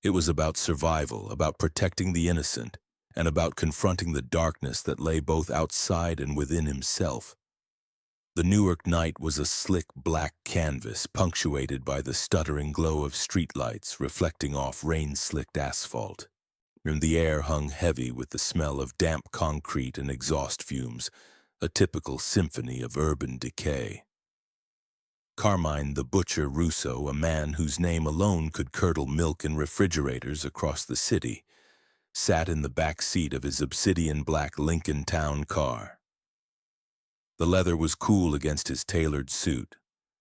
It was about survival, about protecting the innocent, and about confronting the darkness that lay both outside and within himself. The Newark night was a slick black canvas, punctuated by the stuttering glow of streetlights reflecting off rain-slicked asphalt. And the air hung heavy with the smell of damp concrete and exhaust fumes, a typical symphony of urban decay. Carmine the Butcher Russo, a man whose name alone could curdle milk in refrigerators across the city, sat in the back seat of his obsidian-black Lincoln Town car. The leather was cool against his tailored suit,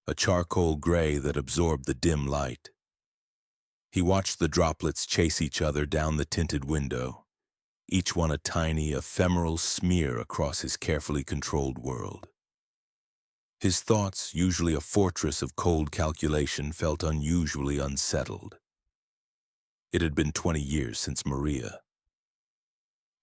a charcoal gray that absorbed the dim light. He watched the droplets chase each other down the tinted window, each one a tiny, ephemeral smear across his carefully controlled world. His thoughts, usually a fortress of cold calculation, felt unusually unsettled. It had been 20 years since Maria.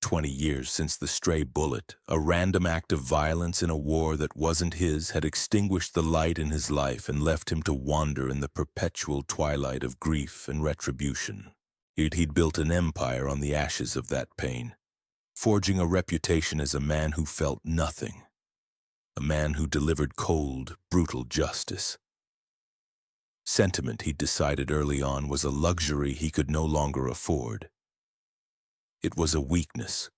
20 years since the stray bullet, a random act of violence in a war that wasn't his, had extinguished the light in his life and left him to wander in the perpetual twilight of grief and retribution. He'd built an empire on the ashes of that pain, forging a reputation as a man who felt nothing, a man who delivered cold, brutal justice. Sentiment, he'd decided early on, was a luxury he could no longer afford. It was a weakness,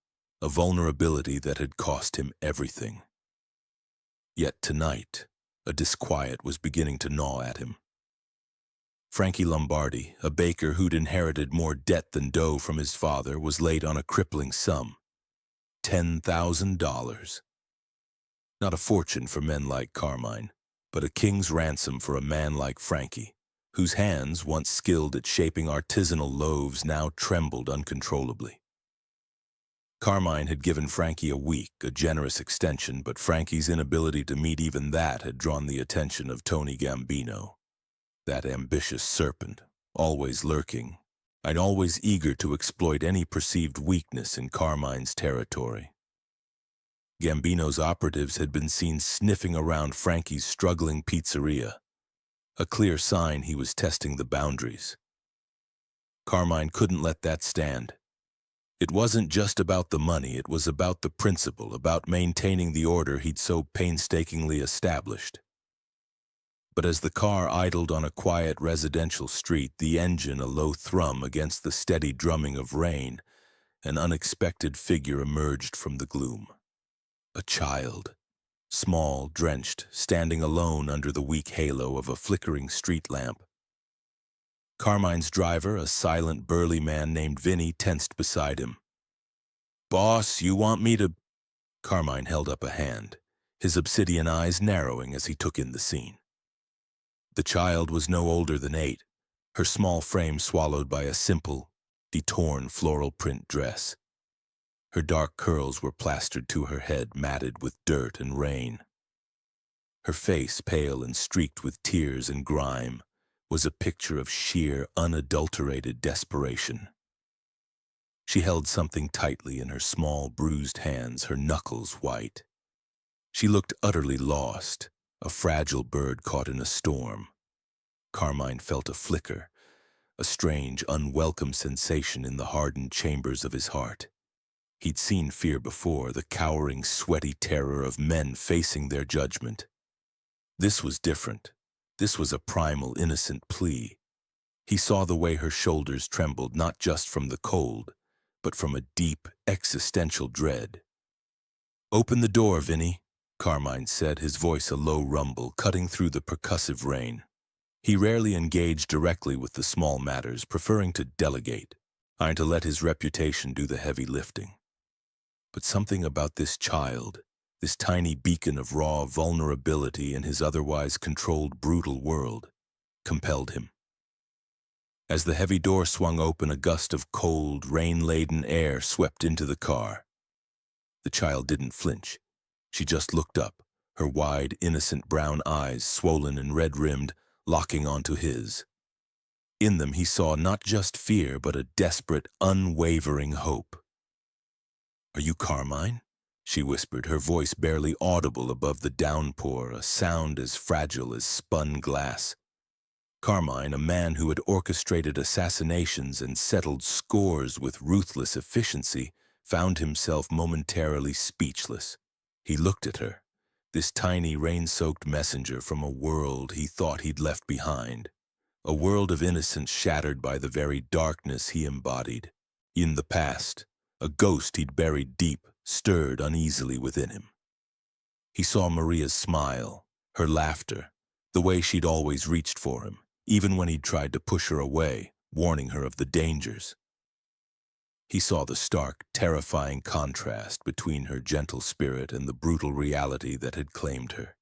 a vulnerability that had cost him everything. Yet tonight, a disquiet was beginning to gnaw at him. Frankie Lombardi, a baker who'd inherited more debt than dough from his father, was laid on a crippling sum: $10,000. Not a fortune for men like Carmine, but a king's ransom for a man like Frankie, whose hands, once skilled at shaping artisanal loaves, now trembled uncontrollably. Carmine had given Frankie a week, a generous extension, but Frankie's inability to meet even that had drawn the attention of Tony Gambino, that ambitious serpent, always lurking, and always eager to exploit any perceived weakness in Carmine's territory. Gambino's operatives had been seen sniffing around Frankie's struggling pizzeria, a clear sign he was testing the boundaries. Carmine couldn't let that stand. It wasn't just about the money, it was about the principle, about maintaining the order he'd so painstakingly established. But as the car idled on a quiet residential street, the engine a low thrum against the steady drumming of rain, an unexpected figure emerged from the gloom. A child, small, drenched, standing alone under the weak halo of a flickering street lamp. Carmine's driver, a silent, burly man named Vinny, tensed beside him. "Boss, you want me to—" Carmine held up a hand, his obsidian eyes narrowing as he took in the scene. The child was no older than 8, her small frame swallowed by a simple, de-torn floral print dress. Her dark curls were plastered to her head, matted with dirt and rain. Her face, pale and streaked with tears and grime, was a picture of sheer, unadulterated desperation. She held something tightly in her small, bruised hands, her knuckles white. She looked utterly lost, a fragile bird caught in a storm. Carmine felt a flicker, a strange, unwelcome sensation in the hardened chambers of his heart. He'd seen fear before, the cowering, sweaty terror of men facing their judgment. This was different. This was a primal, innocent plea. He saw the way her shoulders trembled, not just from the cold, but from a deep, existential dread. "Open the door, Vinny," Carmine said, his voice a low rumble, cutting through the percussive rain. He rarely engaged directly with the small matters, preferring to delegate, trying to let his reputation do the heavy lifting. But something about this child, this tiny beacon of raw vulnerability in his otherwise controlled, brutal world, compelled him. As the heavy door swung open, a gust of cold, rain-laden air swept into the car. The child didn't flinch. She just looked up, her wide, innocent brown eyes, swollen and red-rimmed, locking onto his. In them he saw not just fear, but a desperate, unwavering hope. "Are you Carmine?" she whispered, her voice barely audible above the downpour, a sound as fragile as spun glass. Carmine, a man who had orchestrated assassinations and settled scores with ruthless efficiency, found himself momentarily speechless. He looked at her, this tiny, rain-soaked messenger from a world he thought he'd left behind, a world of innocence shattered by the very darkness he embodied. In the past, a ghost he'd buried deep, stirred uneasily within him. He saw Maria's smile, her laughter, the way she'd always reached for him, even when he'd tried to push her away, warning her of the dangers. He saw the stark, terrifying contrast between her gentle spirit and the brutal reality that had claimed her.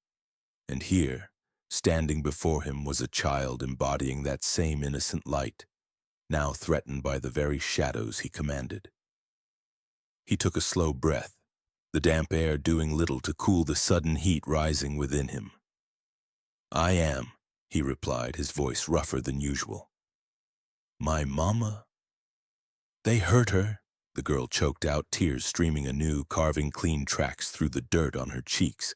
And here, standing before him, was a child embodying that same innocent light, now threatened by the very shadows he commanded. He took a slow breath, the damp air doing little to cool the sudden heat rising within him. "I am," he replied, his voice rougher than usual. "My mama?" "They hurt her," the girl choked out, tears streaming anew, carving clean tracks through the dirt on her cheeks.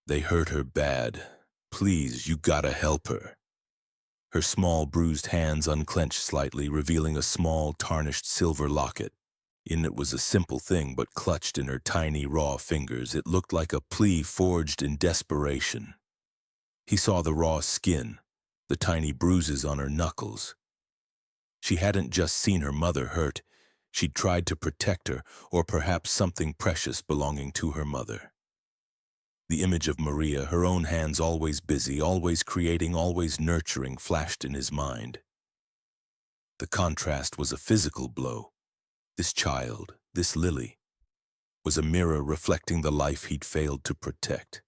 "They hurt her bad. Please, you gotta help her." Her small, bruised hands unclenched slightly, revealing a small, tarnished silver locket. In it was a simple thing, but clutched in her tiny, raw fingers, it looked like a plea forged in desperation. He saw the raw skin, the tiny bruises on her knuckles. She hadn't just seen her mother hurt, she'd tried to protect her, or perhaps something precious belonging to her mother. The image of Maria, her own hands always busy, always creating, always nurturing, flashed in his mind. The contrast was a physical blow. This child, this Lily, was a mirror reflecting the life he'd failed to protect,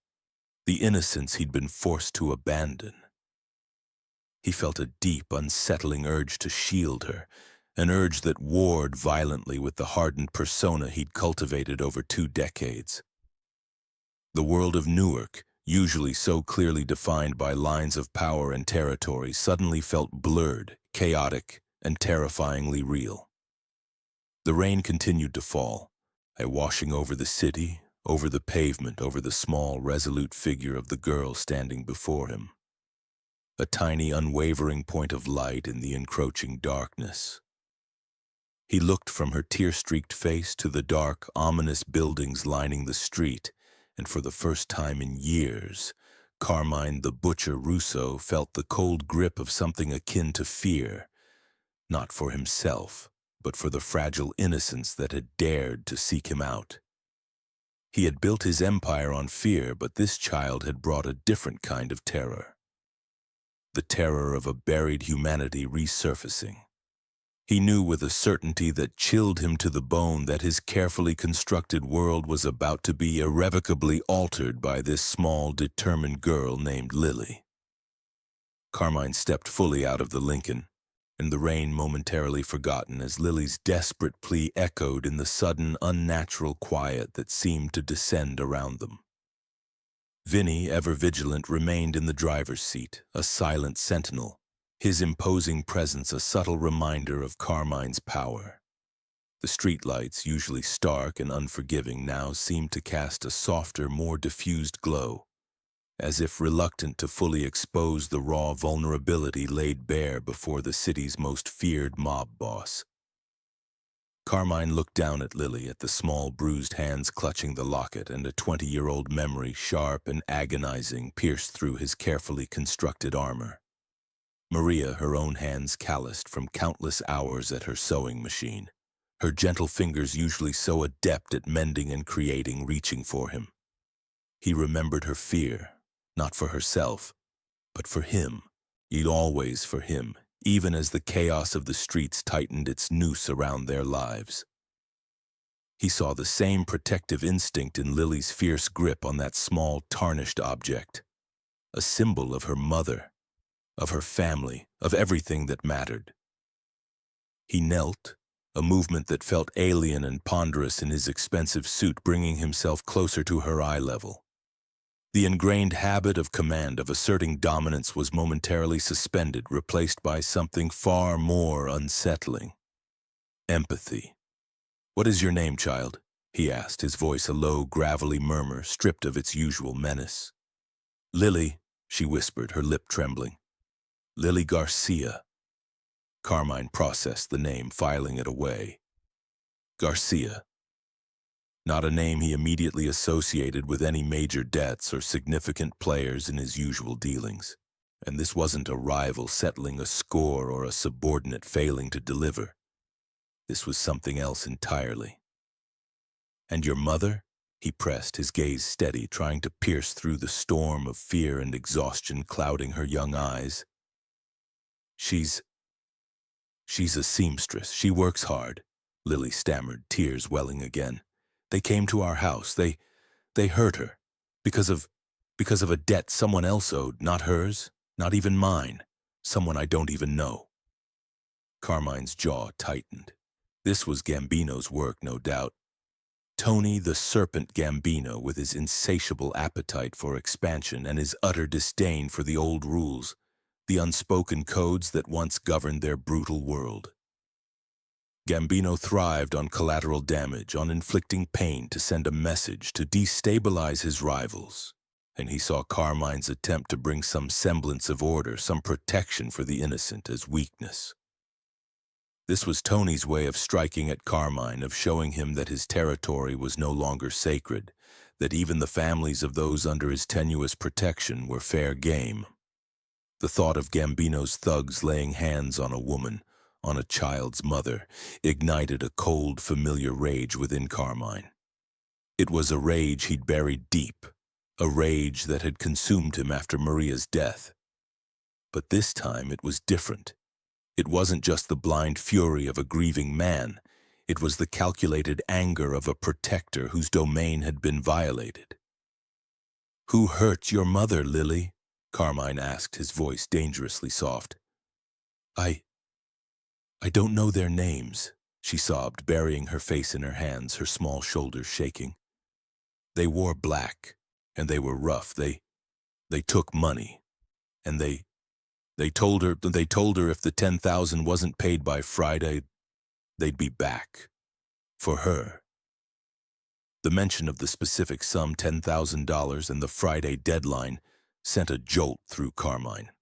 the innocence he'd been forced to abandon. He felt a deep, unsettling urge to shield her, an urge that warred violently with the hardened persona he'd cultivated over 2 decades. The world of Newark, usually so clearly defined by lines of power and territory, suddenly felt blurred, chaotic, and terrifyingly real. The rain continued to fall, washing over the city, over the pavement, over the small, resolute figure of the girl standing before him. A tiny, unwavering point of light in the encroaching darkness. He looked from her tear-streaked face to the dark, ominous buildings lining the street, and for the first time in years, Carmine the Butcher Russo felt the cold grip of something akin to fear, not for himself, but for the fragile innocence that had dared to seek him out. He had built his empire on fear, but this child had brought a different kind of terror. The terror of a buried humanity resurfacing. He knew with a certainty that chilled him to the bone that his carefully constructed world was about to be irrevocably altered by this small, determined girl named Lily. Carmine stepped fully out of the Lincoln, and the rain momentarily forgotten as Lily's desperate plea echoed in the sudden, unnatural quiet that seemed to descend around them. Vinny, ever vigilant, remained in the driver's seat, a silent sentinel, his imposing presence a subtle reminder of Carmine's power. The streetlights, usually stark and unforgiving, now seemed to cast a softer, more diffused glow, as if reluctant to fully expose the raw vulnerability laid bare before the city's most feared mob boss. Carmine looked down at Lily, at the small, bruised hands clutching the locket, and a 20-year-old memory, sharp and agonizing, pierced through his carefully constructed armor. Maria, her own hands calloused from countless hours at her sewing machine, her gentle fingers usually so adept at mending and creating, reaching for him. He remembered her fear, not for herself, but for him, yet always for him, even as the chaos of the streets tightened its noose around their lives. He saw the same protective instinct in Lily's fierce grip on that small, tarnished object, a symbol of her mother, of her family, of everything that mattered. He knelt, a movement that felt alien and ponderous in his expensive suit, bringing himself closer to her eye level. The ingrained habit of command, of asserting dominance, was momentarily suspended, replaced by something far more unsettling: empathy. "What is your name, child?" he asked, his voice a low, gravelly murmur, stripped of its usual menace. "Lily," she whispered, her lip trembling. "Lily Garcia." Carmine processed the name, filing it away. Garcia. Not a name he immediately associated with any major debts or significant players in his usual dealings. And this wasn't a rival settling a score or a subordinate failing to deliver. This was something else entirely. "And your mother?" he pressed, his gaze steady, trying to pierce through the storm of fear and exhaustion clouding her young eyes. She's a seamstress. She works hard," Lily stammered, tears welling again. "They came to our house. They hurt her. Because of a debt someone else owed, not hers, not even mine. Someone I don't even know." Carmine's jaw tightened. This was Gambino's work, no doubt. Tony the Serpent Gambino, with his insatiable appetite for expansion and his utter disdain for the old rules, the unspoken codes that once governed their brutal world. Gambino thrived on collateral damage, on inflicting pain to send a message, to destabilize his rivals, and he saw Carmine's attempt to bring some semblance of order, some protection for the innocent, as weakness. This was Tony's way of striking at Carmine, of showing him that his territory was no longer sacred, that even the families of those under his tenuous protection were fair game. The thought of Gambino's thugs laying hands on a woman, on a child's mother, ignited a cold, familiar rage within Carmine. It was a rage he'd buried deep, a rage that had consumed him after Maria's death. But this time it was different. It wasn't just the blind fury of a grieving man. It was the calculated anger of a protector whose domain had been violated. "Who hurt your mother, Lily?" Carmine asked, his voice dangerously soft. I don't know their names," she sobbed, burying her face in her hands, her small shoulders shaking. "They wore black, and they were rough. They took money, and they told her if the 10,000 wasn't paid by Friday, they'd be back. For her." The mention of the specific sum, $10,000, and the Friday deadline sent a jolt through Carmine.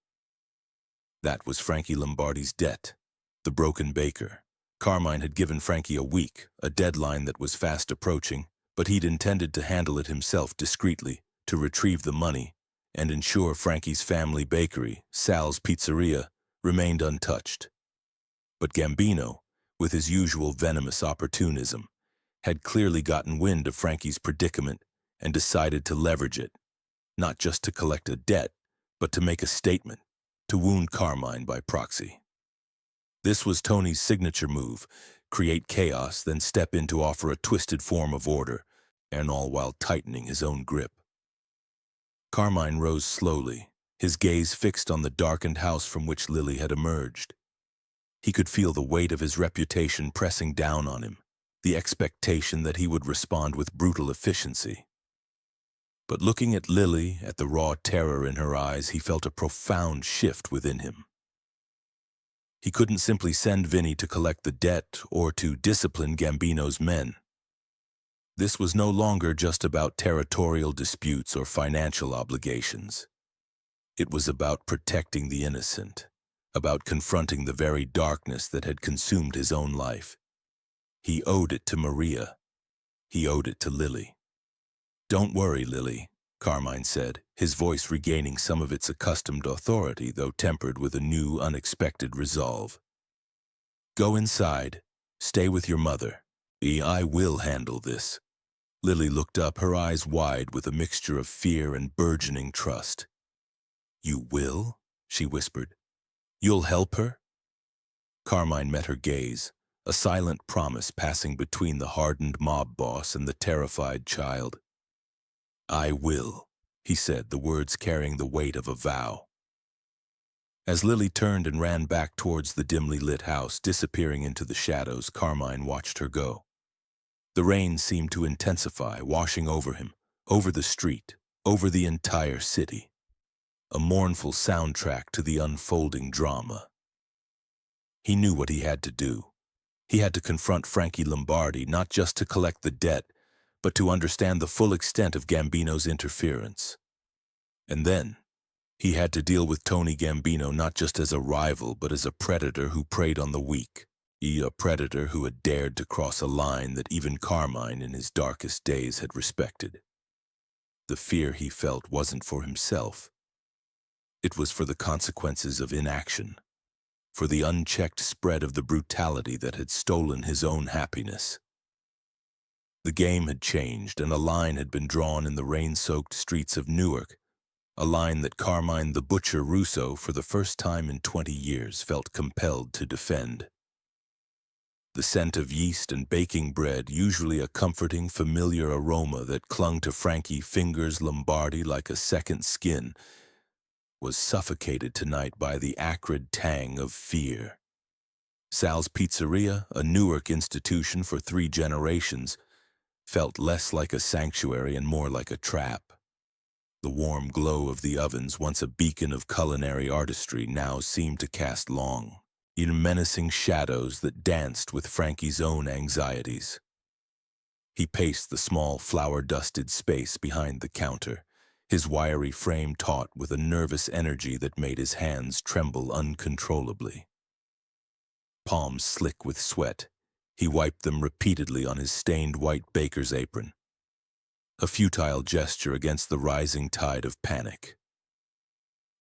That was Frankie Lombardi's debt, the broken baker, Carmine had given Frankie a week, a deadline that was fast approaching, but he'd intended to handle it himself discreetly, to retrieve the money, and ensure Frankie's family bakery, Sal's Pizzeria, remained untouched. But Gambino, with his usual venomous opportunism, had clearly gotten wind of Frankie's predicament and decided to leverage it, not just to collect a debt, but to make a statement, to wound Carmine by proxy. This was Tony's signature move: create chaos, then step in to offer a twisted form of order, and all while tightening his own grip. Carmine rose slowly, his gaze fixed on the darkened house from which Lily had emerged. He could feel the weight of his reputation pressing down on him, the expectation that he would respond with brutal efficiency. But looking at Lily, at the raw terror in her eyes, he felt a profound shift within him. He couldn't simply send Vinny to collect the debt or to discipline Gambino's men. This was no longer just about territorial disputes or financial obligations. It was about protecting the innocent, about confronting the very darkness that had consumed his own life. He owed it to Maria. He owed it to Lily. "Don't worry, Lily," Carmine said, his voice regaining some of its accustomed authority, though tempered with a new, unexpected resolve. "Go inside. Stay with your mother. I will handle this." Lily looked up, her eyes wide with a mixture of fear and burgeoning trust. "You will?" she whispered. "You'll help her?" Carmine met her gaze, a silent promise passing between the hardened mob boss and the terrified child. "I will," he said, the words carrying the weight of a vow. As Lily turned and ran back towards the dimly lit house, disappearing into the shadows, Carmine watched her go. The rain seemed to intensify, washing over him, over the street, over the entire city. A mournful soundtrack to the unfolding drama. He knew what he had to do. He had to confront Frankie Lombardi, not just to collect the debt, but to understand the full extent of Gambino's interference. And then, he had to deal with Tony Gambino not just as a rival, but as a predator who preyed on the weak. A predator who had dared to cross a line that even Carmine in his darkest days had respected. The fear he felt wasn't for himself. It was for the consequences of inaction, for the unchecked spread of the brutality that had stolen his own happiness. The game had changed, and a line had been drawn in the rain-soaked streets of Newark, a line that Carmine the Butcher Russo, for the first time in 20 years, felt compelled to defend. The scent of yeast and baking bread, usually a comforting, familiar aroma that clung to Frankie Fingers Lombardi like a second skin, was suffocated tonight by the acrid tang of fear. Sal's Pizzeria, a Newark institution for 3 generations, felt less like a sanctuary and more like a trap. The warm glow of the ovens, once a beacon of culinary artistry, now seemed to cast long, in menacing shadows that danced with Frankie's own anxieties. He paced the small, flour-dusted space behind the counter, his wiry frame taut with a nervous energy that made his hands tremble uncontrollably. Palms slick with sweat, he wiped them repeatedly on his stained white baker's apron. A futile gesture against the rising tide of panic.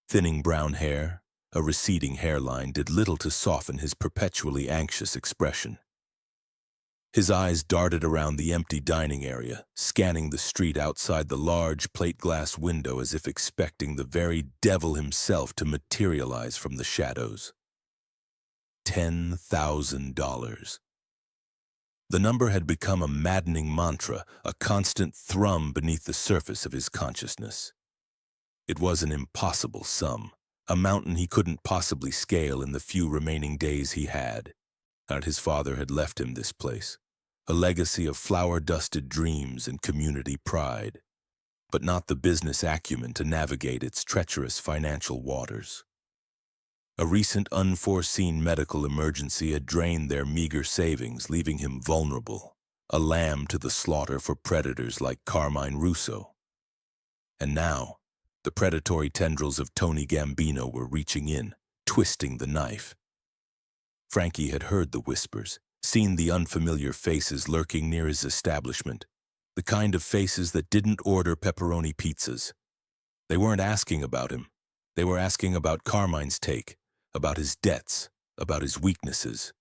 Thinning brown hair, a receding hairline, did little to soften his perpetually anxious expression. His eyes darted around the empty dining area, scanning the street outside the large plate glass window as if expecting the very devil himself to materialize from the shadows. $10,000. The number had become a maddening mantra, a constant thrum beneath the surface of his consciousness. It was an impossible sum, a mountain he couldn't possibly scale in the few remaining days he had. And his father had left him this place, a legacy of flour-dusted dreams and community pride, but not the business acumen to navigate its treacherous financial waters. A recent unforeseen medical emergency had drained their meager savings, leaving him vulnerable, a lamb to the slaughter for predators like Carmine Russo. And now, the predatory tendrils of Tony Gambino were reaching in, twisting the knife. Frankie had heard the whispers, seen the unfamiliar faces lurking near his establishment, the kind of faces that didn't order pepperoni pizzas. They weren't asking about him. They were asking about Carmine's take, about his debts, about his weaknesses.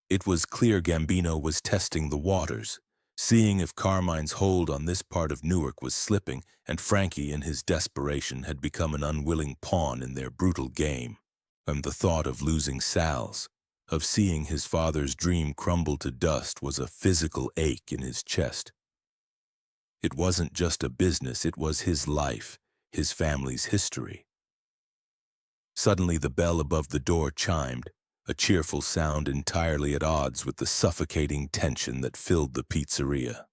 It was clear Gambino was testing the waters, seeing if Carmine's hold on this part of Newark was slipping, and Frankie, in his desperation, had become an unwilling pawn in their brutal game. And the thought of losing Sal's, of seeing his father's dream crumble to dust, was a physical ache in his chest. It wasn't just a business, it was his life, his family's history. Suddenly the bell above the door chimed, a cheerful sound entirely at odds with the suffocating tension that filled the pizzeria.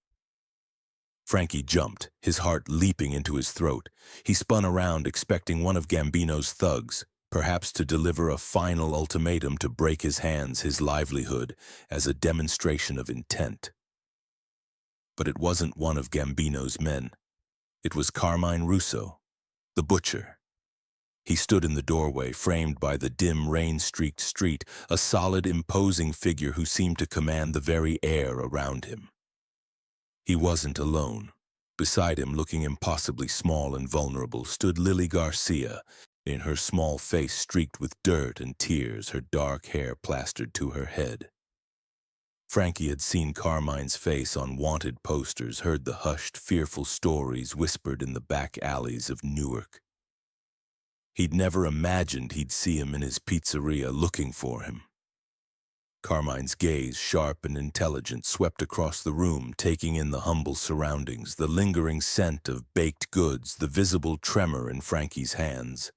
Frankie jumped, his heart leaping into his throat. He spun around, expecting one of Gambino's thugs, perhaps to deliver a final ultimatum to break his hands, his livelihood, as a demonstration of intent. But it wasn't one of Gambino's men. It was Carmine Russo, the butcher. He stood in the doorway, framed by the dim, rain-streaked street, a solid, imposing figure who seemed to command the very air around him. He wasn't alone. Beside him, looking impossibly small and vulnerable, stood Lily Garcia, in her small face streaked with dirt and tears, her dark hair plastered to her head. Frankie had seen Carmine's face on wanted posters, heard the hushed, fearful stories whispered in the back alleys of Newark. He'd never imagined he'd see him in his pizzeria looking for him. Carmine's gaze, sharp and intelligent, swept across the room, taking in the humble surroundings, the lingering scent of baked goods, the visible tremor in Frankie's hands.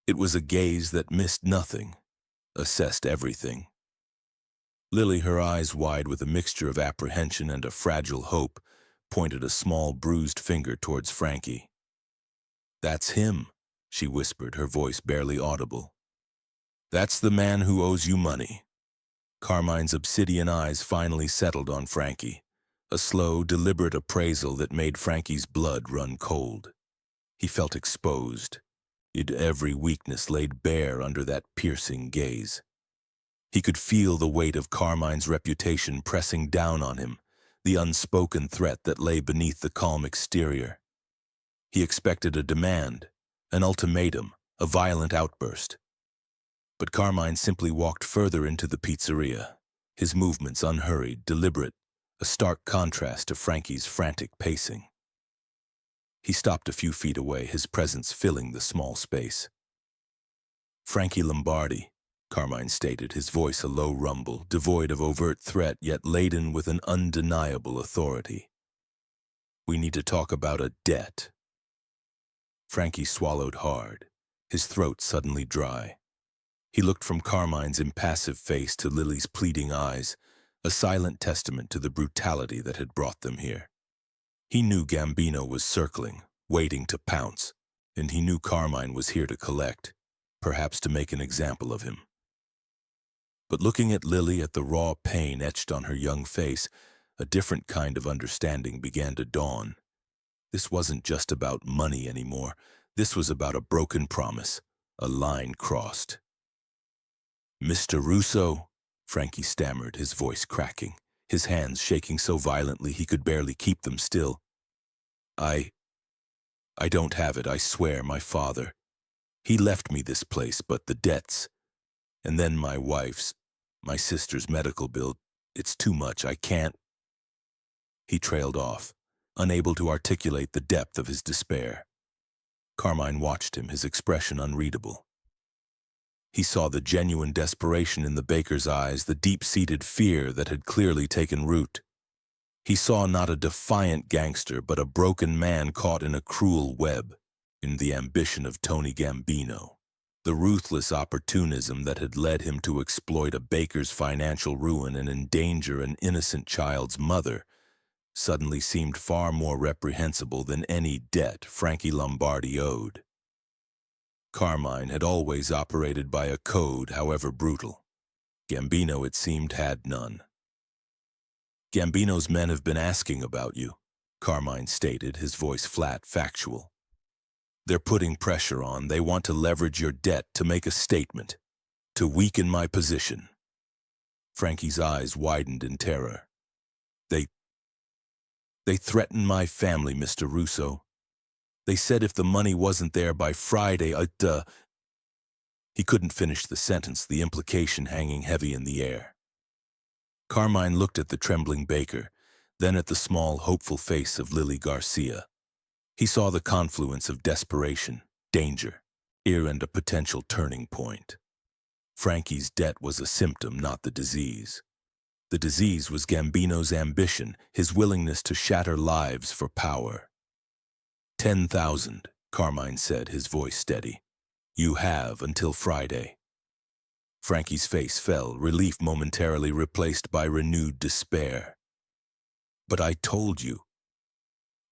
It was a gaze that missed nothing, assessed everything. Lily, her eyes wide with a mixture of apprehension and a fragile hope, pointed a small bruised finger towards Frankie. "That's him," she whispered, her voice barely audible. "That's the man who owes you money." Carmine's obsidian eyes finally settled on Frankie, a slow, deliberate appraisal that made Frankie's blood run cold. He felt exposed. Every weakness laid bare under that piercing gaze. He could feel the weight of Carmine's reputation pressing down on him, the unspoken threat that lay beneath the calm exterior. He expected a demand, an ultimatum, a violent outburst. But Carmine simply walked further into the pizzeria, his movements unhurried, deliberate, a stark contrast to Frankie's frantic pacing. He stopped a few feet away, his presence filling the small space. "Frankie Lombardi," Carmine stated, his voice a low rumble, devoid of overt threat, yet laden with an undeniable authority. "We need to talk about a debt." Frankie swallowed hard, his throat suddenly dry. He looked from Carmine's impassive face to Lily's pleading eyes, a silent testament to the brutality that had brought them here. He knew Gambino was circling, waiting to pounce, and he knew Carmine was here to collect, perhaps to make an example of him. But looking at Lily, at the raw pain etched on her young face, a different kind of understanding began to dawn. This wasn't just about money anymore. This was about a broken promise, a line crossed. "Mr. Russo," Frankie stammered, his voice cracking, his hands shaking so violently he could barely keep them still. I don't have it, I swear, my father. He left me this place, but the debts, and then my wife's, my sister's medical bill, it's too much, I can't." He trailed off, unable to articulate the depth of his despair. Carmine watched him, his expression unreadable. He saw the genuine desperation in the baker's eyes, the deep-seated fear that had clearly taken root. He saw not a defiant gangster, but a broken man caught in a cruel web, in the ambition of Tony Gambino, the ruthless opportunism that had led him to exploit a baker's financial ruin and endanger an innocent child's mother, suddenly seemed far more reprehensible than any debt Frankie Lombardi owed. Carmine had always operated by a code, however brutal. Gambino, it seemed, had none. "Gambino's men have been asking about you," Carmine stated, his voice flat, factual. "They're putting pressure on. They want to leverage your debt to make a statement, to weaken my position." Frankie's eyes widened in terror. They, they threatened my family, Mr. Russo. They said if the money wasn't there by Friday, He couldn't finish the sentence, the implication hanging heavy in the air. Carmine looked at the trembling baker, then at the small, hopeful face of Lily Garcia. He saw the confluence of desperation, danger, fear, and a potential turning point. Frankie's debt was a symptom, not the disease. The disease was Gambino's ambition, his willingness to shatter lives for power. 10,000, Carmine said, his voice steady. You have until Friday. Frankie's face fell, relief momentarily replaced by renewed despair. But I told you.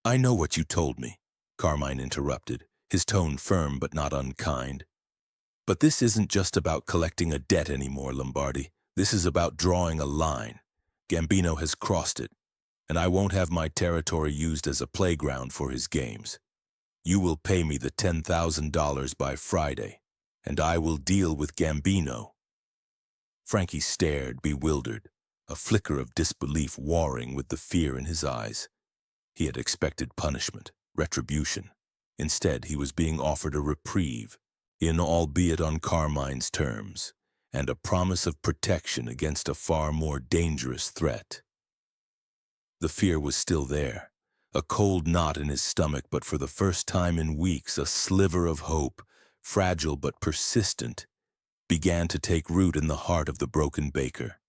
I know what you told me, Carmine interrupted, his tone firm but not unkind. But this isn't just about collecting a debt anymore, Lombardi. This is about drawing a line. Gambino has crossed it, and I won't have my territory used as a playground for his games. You will pay me the $10,000 by Friday, and I will deal with Gambino. Frankie stared, bewildered, a flicker of disbelief warring with the fear in his eyes. He had expected punishment, retribution. Instead, he was being offered a reprieve, albeit on Carmine's terms, and a promise of protection against a far more dangerous threat. The fear was still there, a cold knot in his stomach, but for the first time in weeks, a sliver of hope, fragile but persistent, began to take root in the heart of the broken baker.